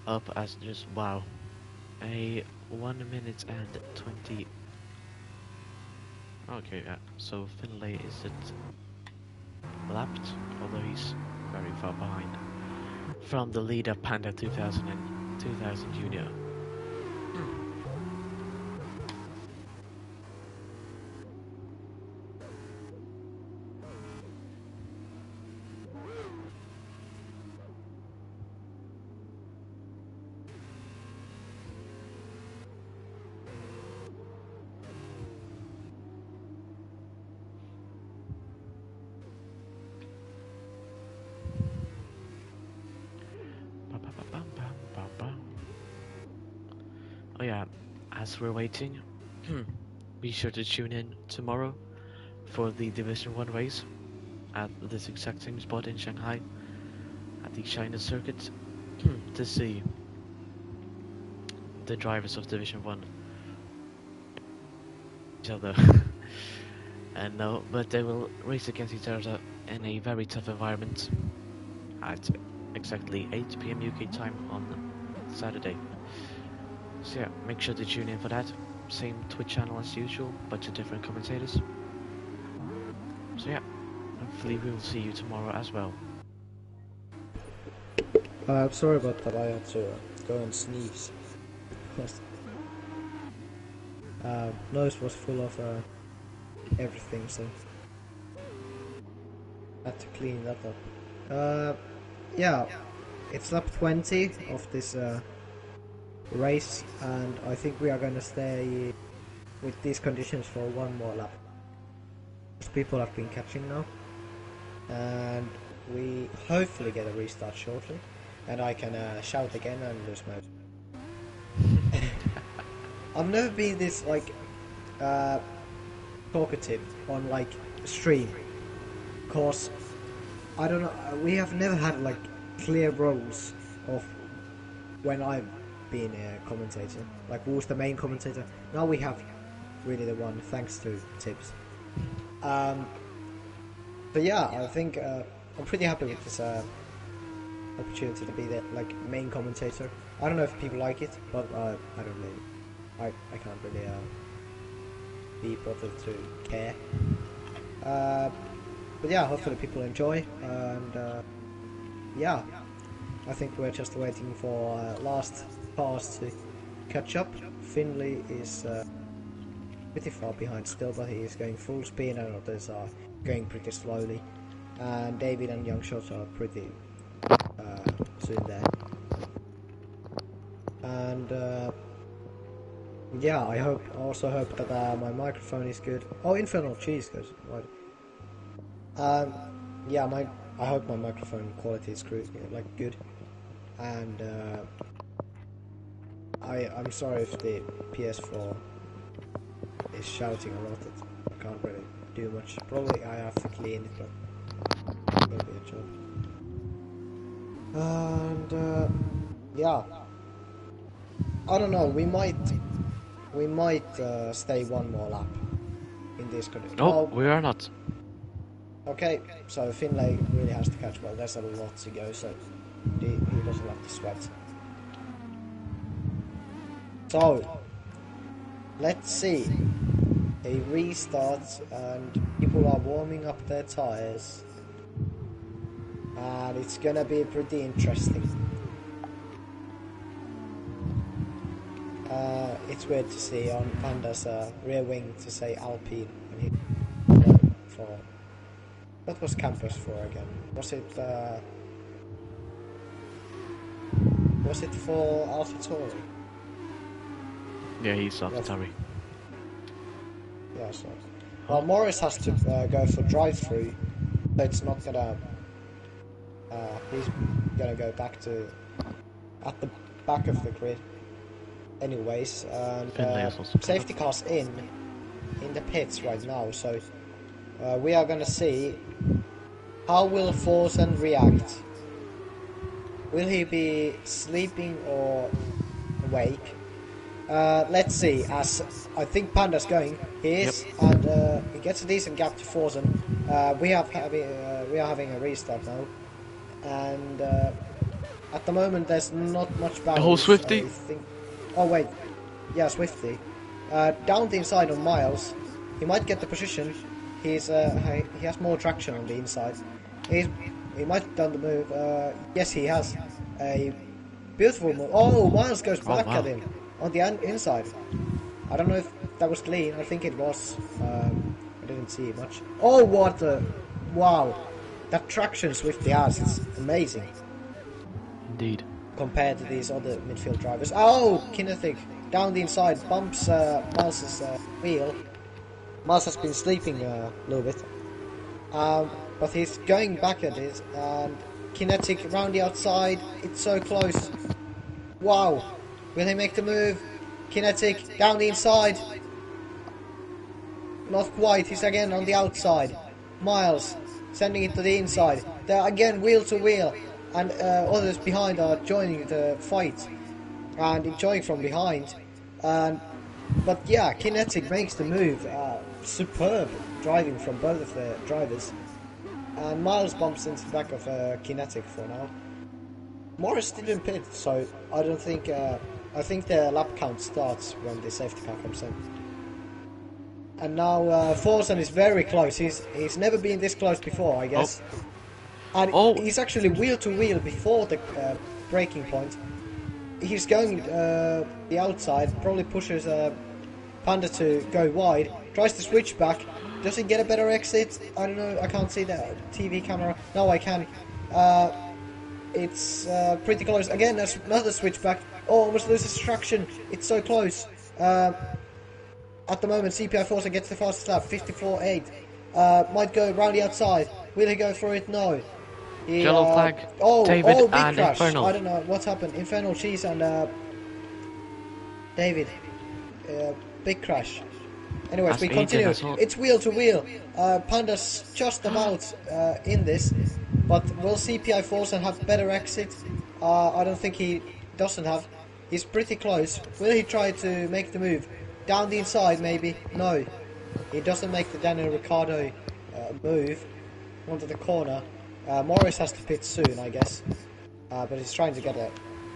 up, as just wow, a 1 minute and 20. Okay, yeah. So Finlay is it lapped, although he's very far behind from the leader Panda 2000 and 2000 Junior. Oh yeah, as we're waiting, be sure to tune in tomorrow for the Division 1 race at this exact same spot in Shanghai at the China circuit to see the drivers of Division 1 each other. And no, but they will race against each other in a very tough environment at exactly 8 PM UK time on Saturday. So yeah, make sure to tune in for that. Same Twitch channel as usual, but to different commentators. So yeah, hopefully we will see you tomorrow as well. I'm sorry about that, I had to go and sneeze. Nose was full of everything, so had to clean that up. Yeah, it's lap 20 of this race, and I think we are going to stay with these conditions for one more lap. People have been catching now, and we hopefully get a restart shortly, and I can shout again and lose my. I've never been this like talkative on like stream, cause I don't know. We have never had like clear roles of when I've been a commentator. Like who's the main commentator? Now we have really the one, thanks to Tibbs. But yeah, I think I'm pretty happy with this opportunity to be the like main commentator. I don't know if people like it, but I don't really. I can't really be bothered to care. But yeah, hopefully people enjoy, and yeah, I think we're just waiting for last cars to catch up. Finley is pretty far behind still, but he is going full speed, and others are going pretty slowly. And David and Youngshot are pretty soon there. And yeah, I also hope that my microphone is good. Oh, Infernal Cheese goes right. Yeah, I hope my microphone quality is good. and I'm sorry if the PS4 is shouting a lot. I can't really do much. Probably I have to clean it, but it'll be a job. And yeah, I don't know. We might stay one more lap in this condition. No, we are not. Okay, so Finlay really has to catch. Well, there's a lot to go, so he doesn't have to sweat. So let's see. A restart, and people are warming up their tires, and it's gonna be pretty interesting. It's weird to see on Panda's rear wing to say Alpine when he for what was Campus for again? Was it for AlphaTauri? Yeah, he's AlphaTauri. Yeah, so. Well, Morris has to go for drive-through, so it's not gonna. He's gonna go back to at the back of the grid, anyways. And safety car's in the pits right now, so we are gonna see how will Forsen react. Will he be sleeping or awake? Let's see, as I think Panda's going, he is, and he gets a decent gap to Forsen. We are having a restart now, and at the moment there's not much balance. Oh, Swifty! Oh wait, yeah, Swifty. Down the inside on Miles, he might get the position. He has more traction on the inside. He might have done the move. Yes, he has a beautiful move. Oh, Miles goes back at him on the inside. I don't know if that was clean. I think it was. I didn't see much. Oh, what a... Wow. That traction Swifty has is amazing. Indeed. Compared to these other midfield drivers. Oh, Kinetic. Down the inside. Bumps Miles' wheel. Miles has been sleeping a little bit. But he's going back at it. And Kinetic round the outside. It's so close. Wow. Will he make the move? Kinetic down the inside. Not quite. He's again on the outside. Miles sending it to the inside. They're again wheel to wheel, and others behind are joining the fight and enjoying from behind. But yeah, Kinetic makes the move. Superb driving from both of the drivers. And Miles bumps into the back of Kinetic for now. Morris didn't pit, so I don't think. I think the lap count starts when the safety car comes in. And now Forsen is very close. He's never been this close before, I guess. And he's actually wheel to wheel before the braking point. He's going the outside, probably pushes Panda to go wide. Tries to switch back. Does he get a better exit? I don't know. I can't see the TV camera. No, I can. It's pretty close. Again, there's another switchback. Oh, almost loses traction. It's so close. At the moment, CPI Forsen gets the fastest lap, 54.8. Might go round the outside. Will he go for it? No. Yellow flag. David big and crash. Infernal. I don't know what's happened. Infernal Cheese and David. Big crash. Anyways, As we continue. It's wheel to wheel. Panda's just about in this, but will CPI Forsen have better exit? I don't think he doesn't have. He's pretty close. Will he try to make the move? Down the inside, maybe? No. He doesn't make the Daniel Ricciardo move onto the corner. Morris has to pit soon, I guess. But he's trying to get a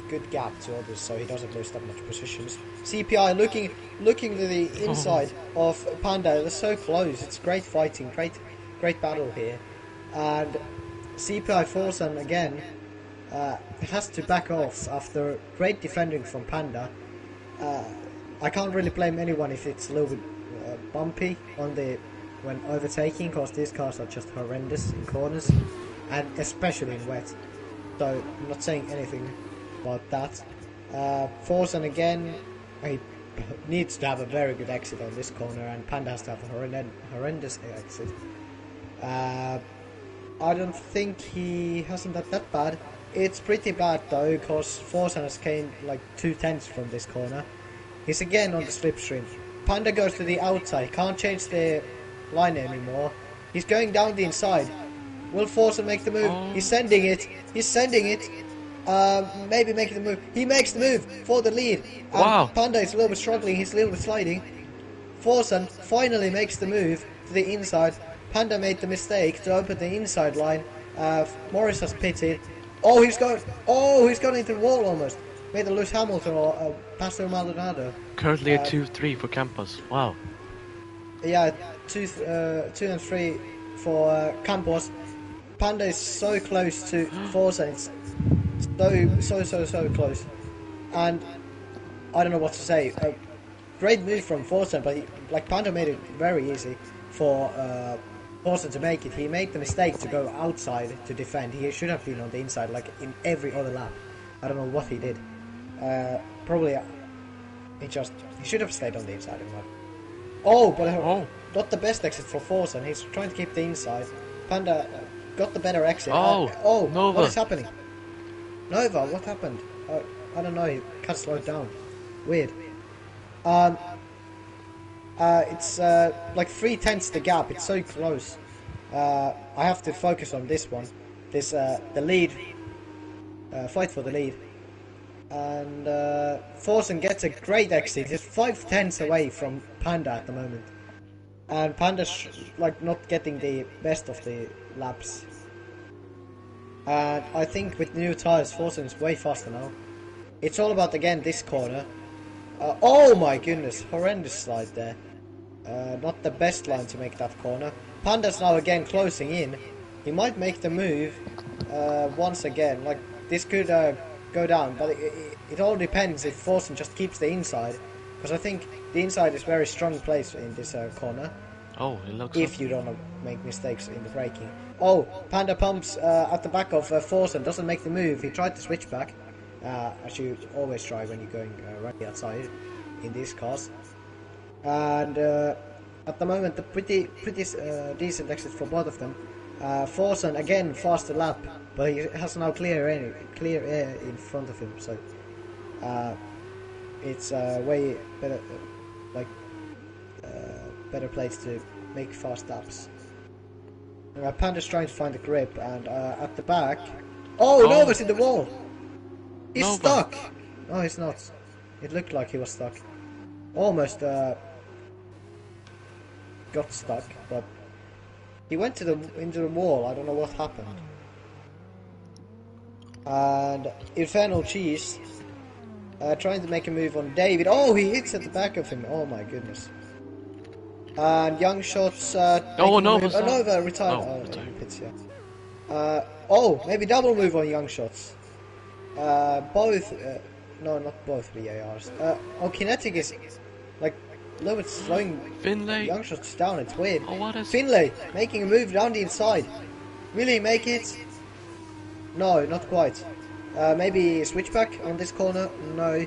good gap to others so he doesn't lose that much positions. CPI looking to the inside of Panda. They're so close. It's great fighting, great battle here. And CPI Forsen again has to back off after great defending from Panda. I can't really blame anyone if it's a little bit bumpy when overtaking, because these cars are just horrendous in corners, and especially in wet. So I'm not saying anything about that. Forsen again, he needs to have a very good exit on this corner, and Panda has to have a horrendous exit. I don't think he hasn't had that bad. It's pretty bad though, because Forsen has gained like 2/10 from this corner. He's again on the slipstream. Panda goes to the outside, can't change the line anymore. He's going down the inside. Will Forsen make the move? Oh. He's sending it. He's sending it. Maybe making the move. He makes the move for the lead. And Wow. Panda is a little bit struggling. He's a little bit sliding. Forsen finally makes the move to the inside. Panda made the mistake to open the inside line. Morris has pitted. Oh, he's gone into the wall almost. Made a Lewis Hamilton or Pastor Maldonado. Currently a 2-3 for Campos. Wow. Yeah, 2 and 3 for Campos. Panda is so close to Forza. It's so close. And I don't know what to say. Great move from Forza, but Panda made it very easy for Forza to make it. He made the mistake to go outside to defend. He should have been on the inside, like in every other lap. I don't know what he did. Probably he should have stayed on the inside. But not the best exit for Forza. And he's trying to keep the inside. Panda got the better exit. Nova. What is happening? Nova, what happened? I don't know. He can't slow it down. Weird. It's like 3/10 the gap. It's so close. I have to focus on this one. The lead. Fight for the lead. And Forsen gets a great exit. He's 5/10 away from Panda at the moment. And Panda's not getting the best of the laps. And I think with new tires, Forsen is way faster now. It's all about again this corner. Oh my goodness, horrendous slide there. Not the best line to make that corner. Panda's now again closing in. He might make the move once again. Like this could go down, but it all depends if Forsen just keeps the inside. Because I think the inside is very strong place in this corner. Oh, it looks. If you don't make mistakes in the braking. Oh, Panda pumps at the back of Forsen, doesn't make the move. He tried to switch back, as you always try when you're going right outside in these cars. And at the moment, the pretty decent exit for both of them. Forsen again faster lap, but he has now clear air in front of him, so it's way better, better place to make fast laps. Panda's trying to find the grip, and at the back, Nova's in the wall. He's Nova. stuck. No, he's not. It looked like he was stuck. Almost got stuck, but he went into the wall. I don't know what happened. And Infernal Cheese trying to make a move on David. Oh, he hits at the back of him. Oh my goodness. And Young Shots. Nova retired. Pits, yeah. Maybe double move on Young Shots. Both. No, not both VARs. Kinetic is like a little bit slowing Finlay. Young Shots down. It's weird. Oh, what is? Finlay making a move down the inside. Will he make it? No, not quite. Maybe switchback on this corner? No,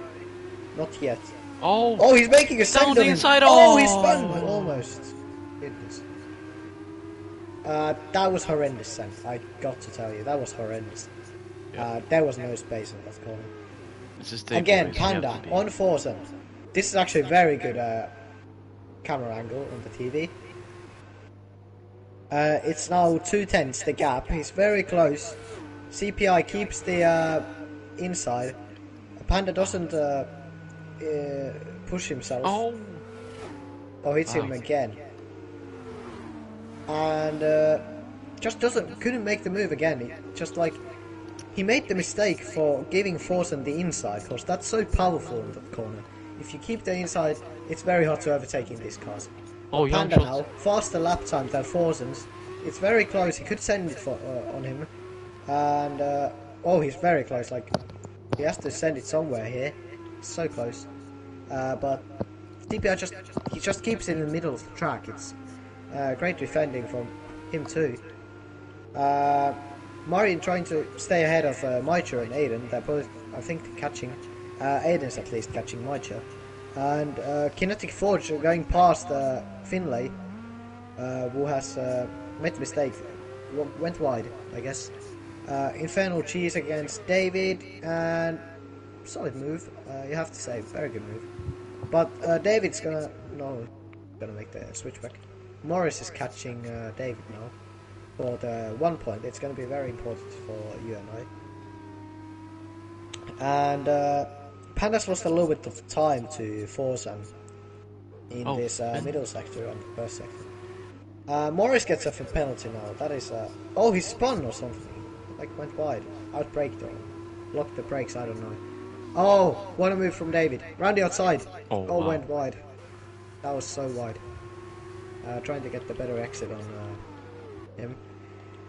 not yet. Oh, he's making a down second the of him. inside. He spun almost. Goodness. That was horrendous, Sam. I got to tell you, that was horrendous. Yeah. There was no space in that corner. This is Again, Panda on Forza. This is actually a very good camera angle on the TV. It's now 2/10 the gap. He's very close. CPI keeps the inside. Panda doesn't push himself. Hits him again. And just couldn't make the move again. He made the mistake for giving Forsen the inside, because that's so powerful in that corner. If you keep the inside, it's very hard to overtake in these cars. Panda now, faster lap time than Forsen's. It's very close. He could send it on him. And he's very close. He has to send it somewhere here. It's so close. But DPI just keeps it in the middle of the track. It's great defending from him too. Marian trying to stay ahead of Maicher and Aiden. They're both, I think, catching. Aiden's at least catching Maicher. And Kinetic Forge going past Finlay, who has made a mistake. Went wide, I guess. Infernal Cheese against David, and solid move, you have to say, very good move. But David's gonna make the switchback. Morris is catching David now for the 1 point. It's gonna be very important for you and I. And Pandas lost a little bit of time to Forza in this middle sector and first sector. Morris gets a penalty now. That is oh, he spun or something. Like went wide. Outbraked or blocked the brakes, I don't know. Oh, what a move from David. Round the outside. Oh, wow. Went wide. That was so wide. Trying to get the better exit on him.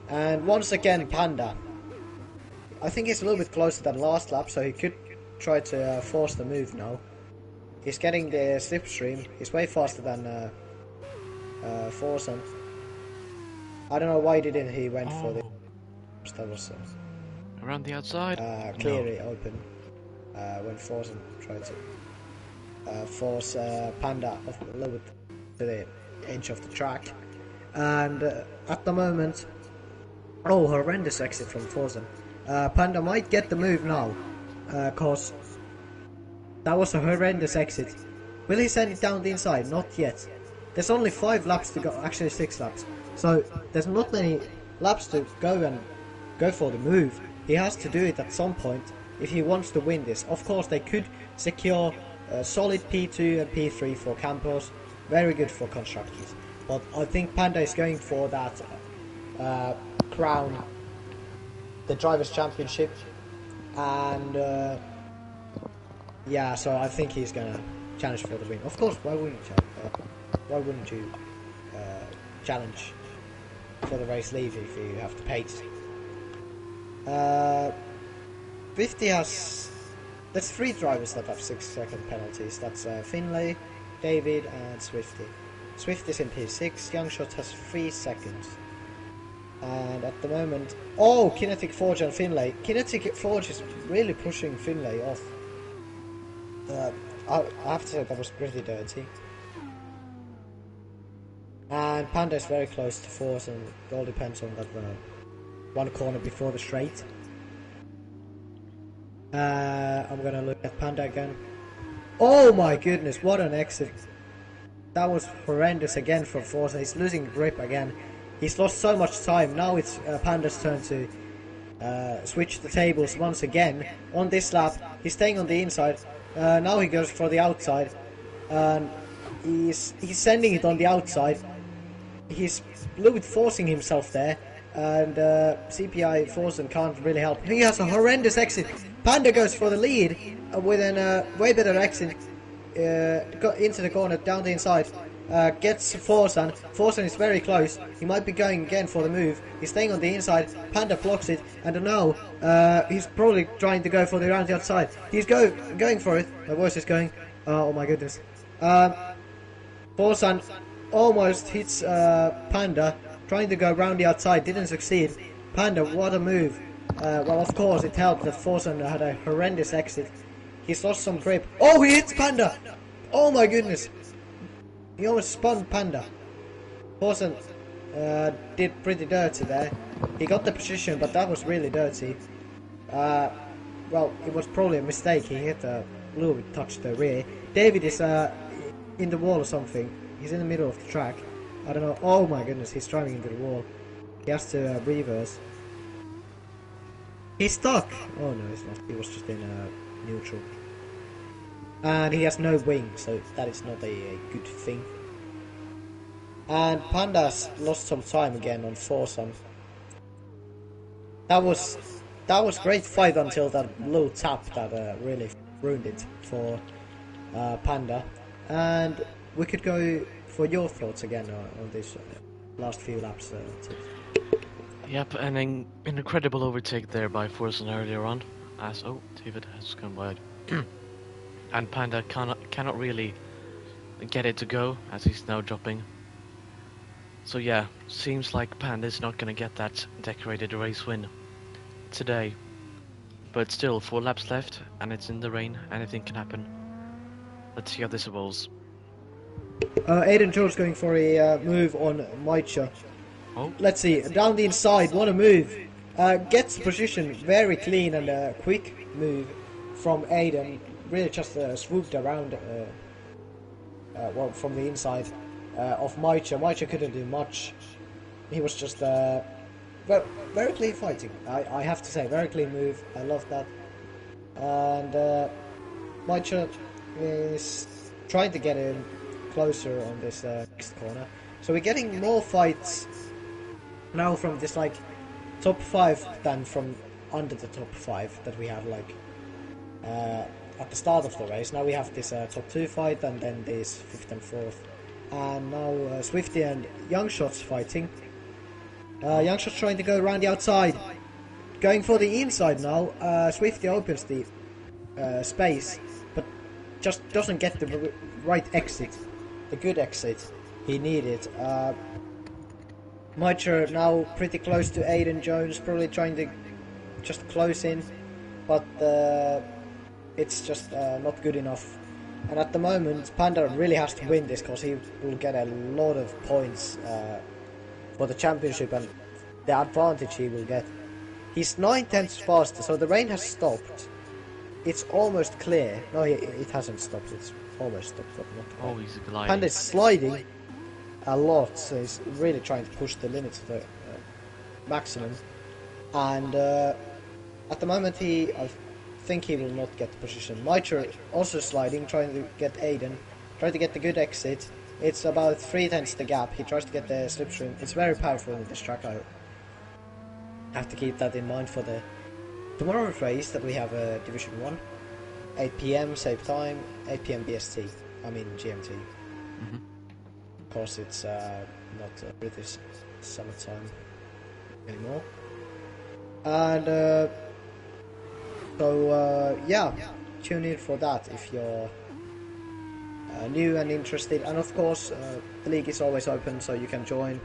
And once again, Panda. I think he's a little bit closer than last lap, so he could try to force the move now. He's getting the slipstream. He's way faster than Forsen. I don't know why didn't he went for the... That was around the outside? Clearly open. When Forsen tried to force Panda off a little bit to the edge of the track. And at the moment... Oh, horrendous exit from Forsen. Panda might get the move now, cause that was a horrendous exit. Will he send it down the inside? Not yet. There's only 5 laps to go, actually 6 laps. So there's not many laps to go and go for the move. He has to do it at some point if he wants to win this. Of course, they could secure a solid P2 and P3 for Campos. Very good for constructors. But I think Panda is going for that crown, the Drivers' Championship, and yeah, so I think he's gonna challenge for the win. Of course, why wouldn't you challenge for the race lead if you have to pace? 50 has... There's 3 drivers that have 6-second penalties. That's Finlay, David, and Swifty. Swift is in P6. Youngshot has 3 seconds. And at the moment... Oh! Kinetic Forge and Finlay. Kinetic Forge is really pushing Finlay off. I have to say that was pretty dirty. And Panda is very close to Force, and it all depends on that one corner before the straight. I'm gonna look at Panda again. Oh my goodness, what an exit. That was horrendous again for Force. He's losing grip again. He's lost so much time. Now it's Panda's turn to switch the tables once again. On this lap, he's staying on the inside. Now he goes for the outside. He's sending it on the outside. He's a little bit forcing himself there. And CPI Forsen can't really help. He has a horrendous exit. Panda goes for the lead with a way better exit. Into the corner, down the inside. Gets Forsen. Forsen is very close. He might be going again for the move. He's staying on the inside. Panda blocks it. And now he's probably trying to go for the round the outside. He's going for it. My voice is going. Oh my goodness. Forsen almost hits Panda. Trying to go round the outside. Didn't succeed. Panda, what a move. Well, of course, it helped that Forsen had a horrendous exit. He's lost some grip. Oh, he hits Panda! Oh my goodness. He almost spun Panda. Forsen did pretty dirty there. He got the position, but that was really dirty. Well, it was probably a mistake. He hit a little bit, touched the rear. David is in the wall or something. He's in the middle of the track. I don't know. Oh my goodness, he's driving into the wall. He has to reverse. He's stuck! Oh no, he's not. He was just in neutral. And he has no wing, so that is not a good thing. And Panda's lost some time again on foursome. That was great fight until that low tap that really ruined it for Panda. And we could go for your thoughts again on this last few laps. Yep, an incredible overtake there by Forsen earlier on. David has gone wide. And Panda cannot really get it to go as he's now dropping. So yeah, seems like Panda's not gonna get that decorated race win today. But still, 4 laps left, and it's in the rain. Anything can happen. Let's see how this evolves. Aiden George going for a move on Maicha. Oh. Let's see, down the inside, what a move. Gets position very clean and a quick move from Aiden. Really just swooped around, well, from the inside of Maicha. Maicha couldn't do much. He was just very clean fighting. I have to say, very clean move. I love that. And Maicha is trying to get in closer on this next corner. So we're getting more fights now from this like top 5 than from under the top 5 that we had like at the start of the race. Now we have this top 2 fight and then this 5th and 4th. And now Swifty and Youngshot's fighting. Youngshot's trying to go around the outside. Going for the inside now. Swifty opens the space, but just doesn't get the right exit. The good exit he needed. Maicher now pretty close to Aiden Jones, probably trying to just close in, but it's just not good enough. And at the moment, Panda really has to win this because he will get a lot of points for the championship and the advantage he will get. He's 9/10 faster, so the rain has stopped. It's almost clear. No, it hasn't stopped. It's almost stopped. But not quite. Oh, he's gliding. Panda is sliding a lot, so he's really trying to push the limits of the maximum. And at the moment, I think he will not get the position. Maicher also sliding, trying to get Aiden, trying to get the good exit. It's about 3/10 the gap. He tries to get the slipstream. It's very powerful in this track. I have to keep that in mind for the tomorrow's race that we have Division 1. 8 PM, same time, 8 PM BST. I mean GMT. Of course, it's not British summertime anymore. And so yeah, tune in for that if you're new and interested. And of course, the league is always open, so you can join.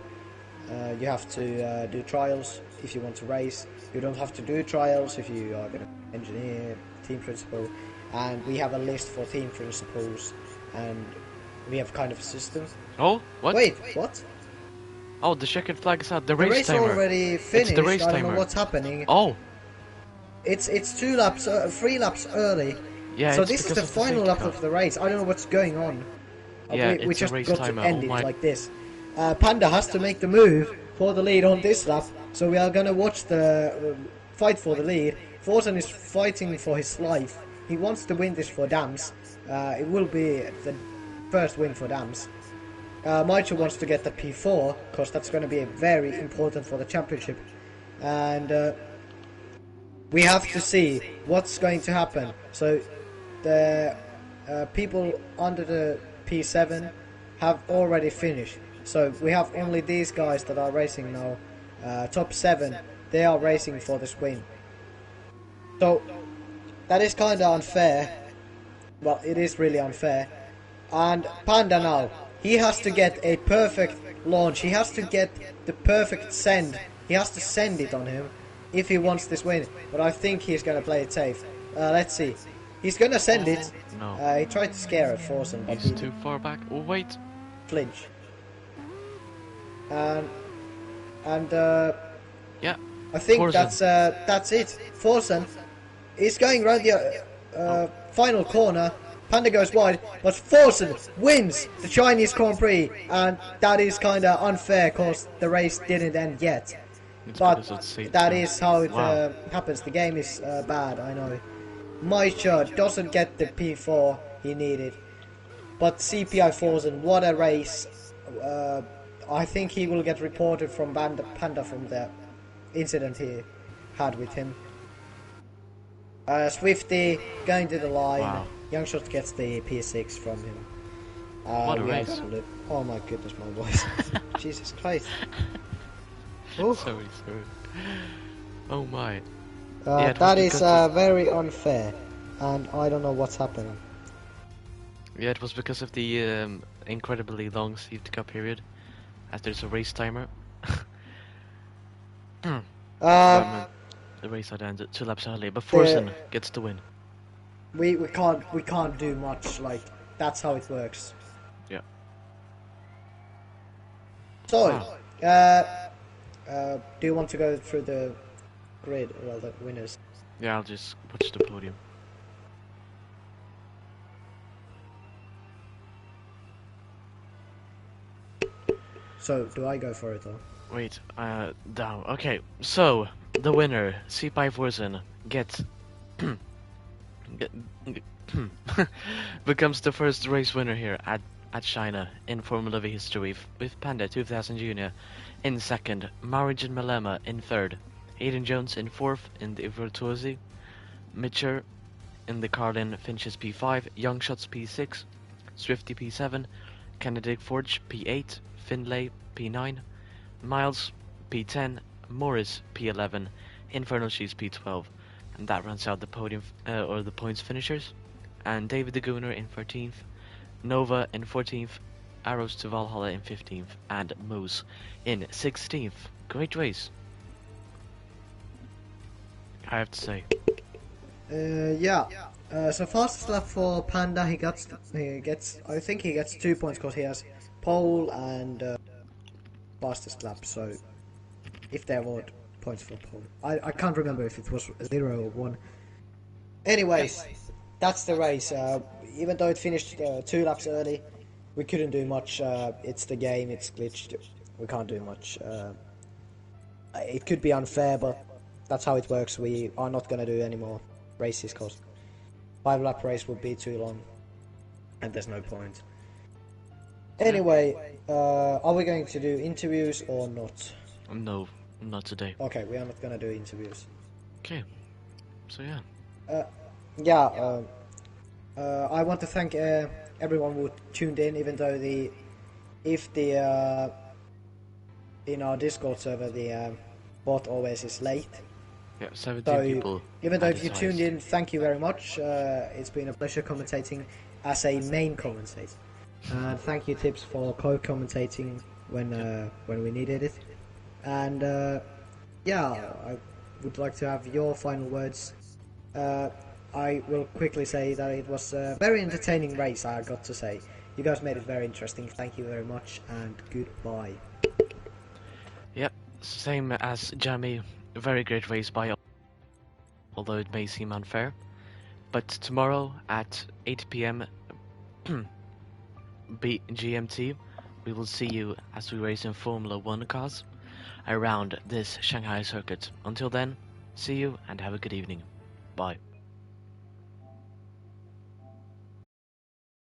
You have to do trials if you want to race. You don't have to do trials if you are going to engineer, team principal. And we have a list for team principals, and we have kind of a system. Oh, what? Wait, what? Oh, the checkered flag is out. The The race race timer. already finished. It's the race I don't timer. know what's happening. Oh, It's 3 laps early. yeah. So it's this is because the of final safety lap car. of the race. I don't know what's going on. Yeah, we it's a just race got timer. to end Oh it my- like this. Panda has to make the move for the lead on this lap, so we are gonna watch the fight for the lead. Forsen is fighting for his life. He wants to win this for Dams. It will be the first win for Dams. Maicher wants to get the P4 because that's going to be very important for the championship, and we have to see what's going to happen. So the people under the P7 have already finished. So we have only these guys that are racing now. Top 7, they are racing for this win. So that is kind of unfair. Well, it is really unfair. And Panda now, he has to get a perfect launch. He has to get the perfect send. He has to send it on him if he wants this win. But I think he's going to play it safe. Let's see. He's going to send it. No. He tried to scare it, Forsen, but He's he too far back. Oh, wait. flinch. And Yeah. I think Forsen. that's it. Forsen is going around the final corner. Panda goes wide, but Forsen wins the Chinese Grand Prix, and that is kind of unfair because the race didn't end yet. It's But because of safety that car. is how it Wow. happens. The game is bad, I know. Maicher doesn't get the P4 he needed, but CPI Forsen, what a race. I think he will get reported from Panda from the incident he had with him. Swifty going to the line. Wow. Youngshot gets the P6 from him. What a we have race. to look- Oh my goodness, my voice. Jesus Christ. Oof. Sorry. Oh my. Yeah, it was That is because of- very unfair, and I don't know what's happening. Yeah, it was because of the incredibly long safety car period, as there's a race timer. The race had ended 2 laps early, but Forsen gets the win. We can't do much. Like, that's how it works. Yeah. So, Wow. do you want to go through the Read, well, the winners. Yeah, I'll just watch the podium. So, do I go for it or? Wait, down. Okay, so the winner, Sipai Vorsen, gets becomes the first race winner here at China in Formula V history, with Panda 2000 Junior in second, Maureen Malema in third, Aidan Jones in fourth in the Virtuosi, Mitcher in the Carlin finishes P5, Young Shots P6, Swifty P7, Kennedy Forge P8, Finlay P9, Miles P10, Morris P11, Infernal Cheese P12, and that runs out the podium or the points finishers. And David de Gooner in 13th, Nova in 14th, Arrows to Valhalla in 15th, and Moose in 16th. Great race, I have to say. Yeah. So fastest lap for Panda, he gets. I think he gets 2 points because he has pole and fastest lap. So if there were points for pole, I can't remember if it was 0 or 1. Anyways, that's the race. Even though it finished 2 laps early, we couldn't do much. It's the game. It's glitched. We can't do much. It could be unfair, but that's how it works. We are not gonna do any more races because 5-lap race would be too long, and there's no point. Anyway, are we going to do interviews or not? No, not today. Okay, we are not gonna do interviews. Okay, so yeah. I want to thank everyone who tuned in, even though in our Discord server the bot always is late. Yeah, 17 So, people. even though at if you its tuned highest. in, thank you very much. It's been a pleasure commentating as a main commentator. And thank you, Tips, for co-commentating when we needed it. And I would like to have your final words. I will quickly say that it was a very entertaining race, I got to say. You guys made it very interesting. Thank you very much, and goodbye. Yep, same as Jamie. Very great race by, although it may seem unfair. But tomorrow at 8 p.m. GMT, we will see you as we race in Formula 1 cars around this Shanghai circuit. Until then, see you and have a good evening. Bye.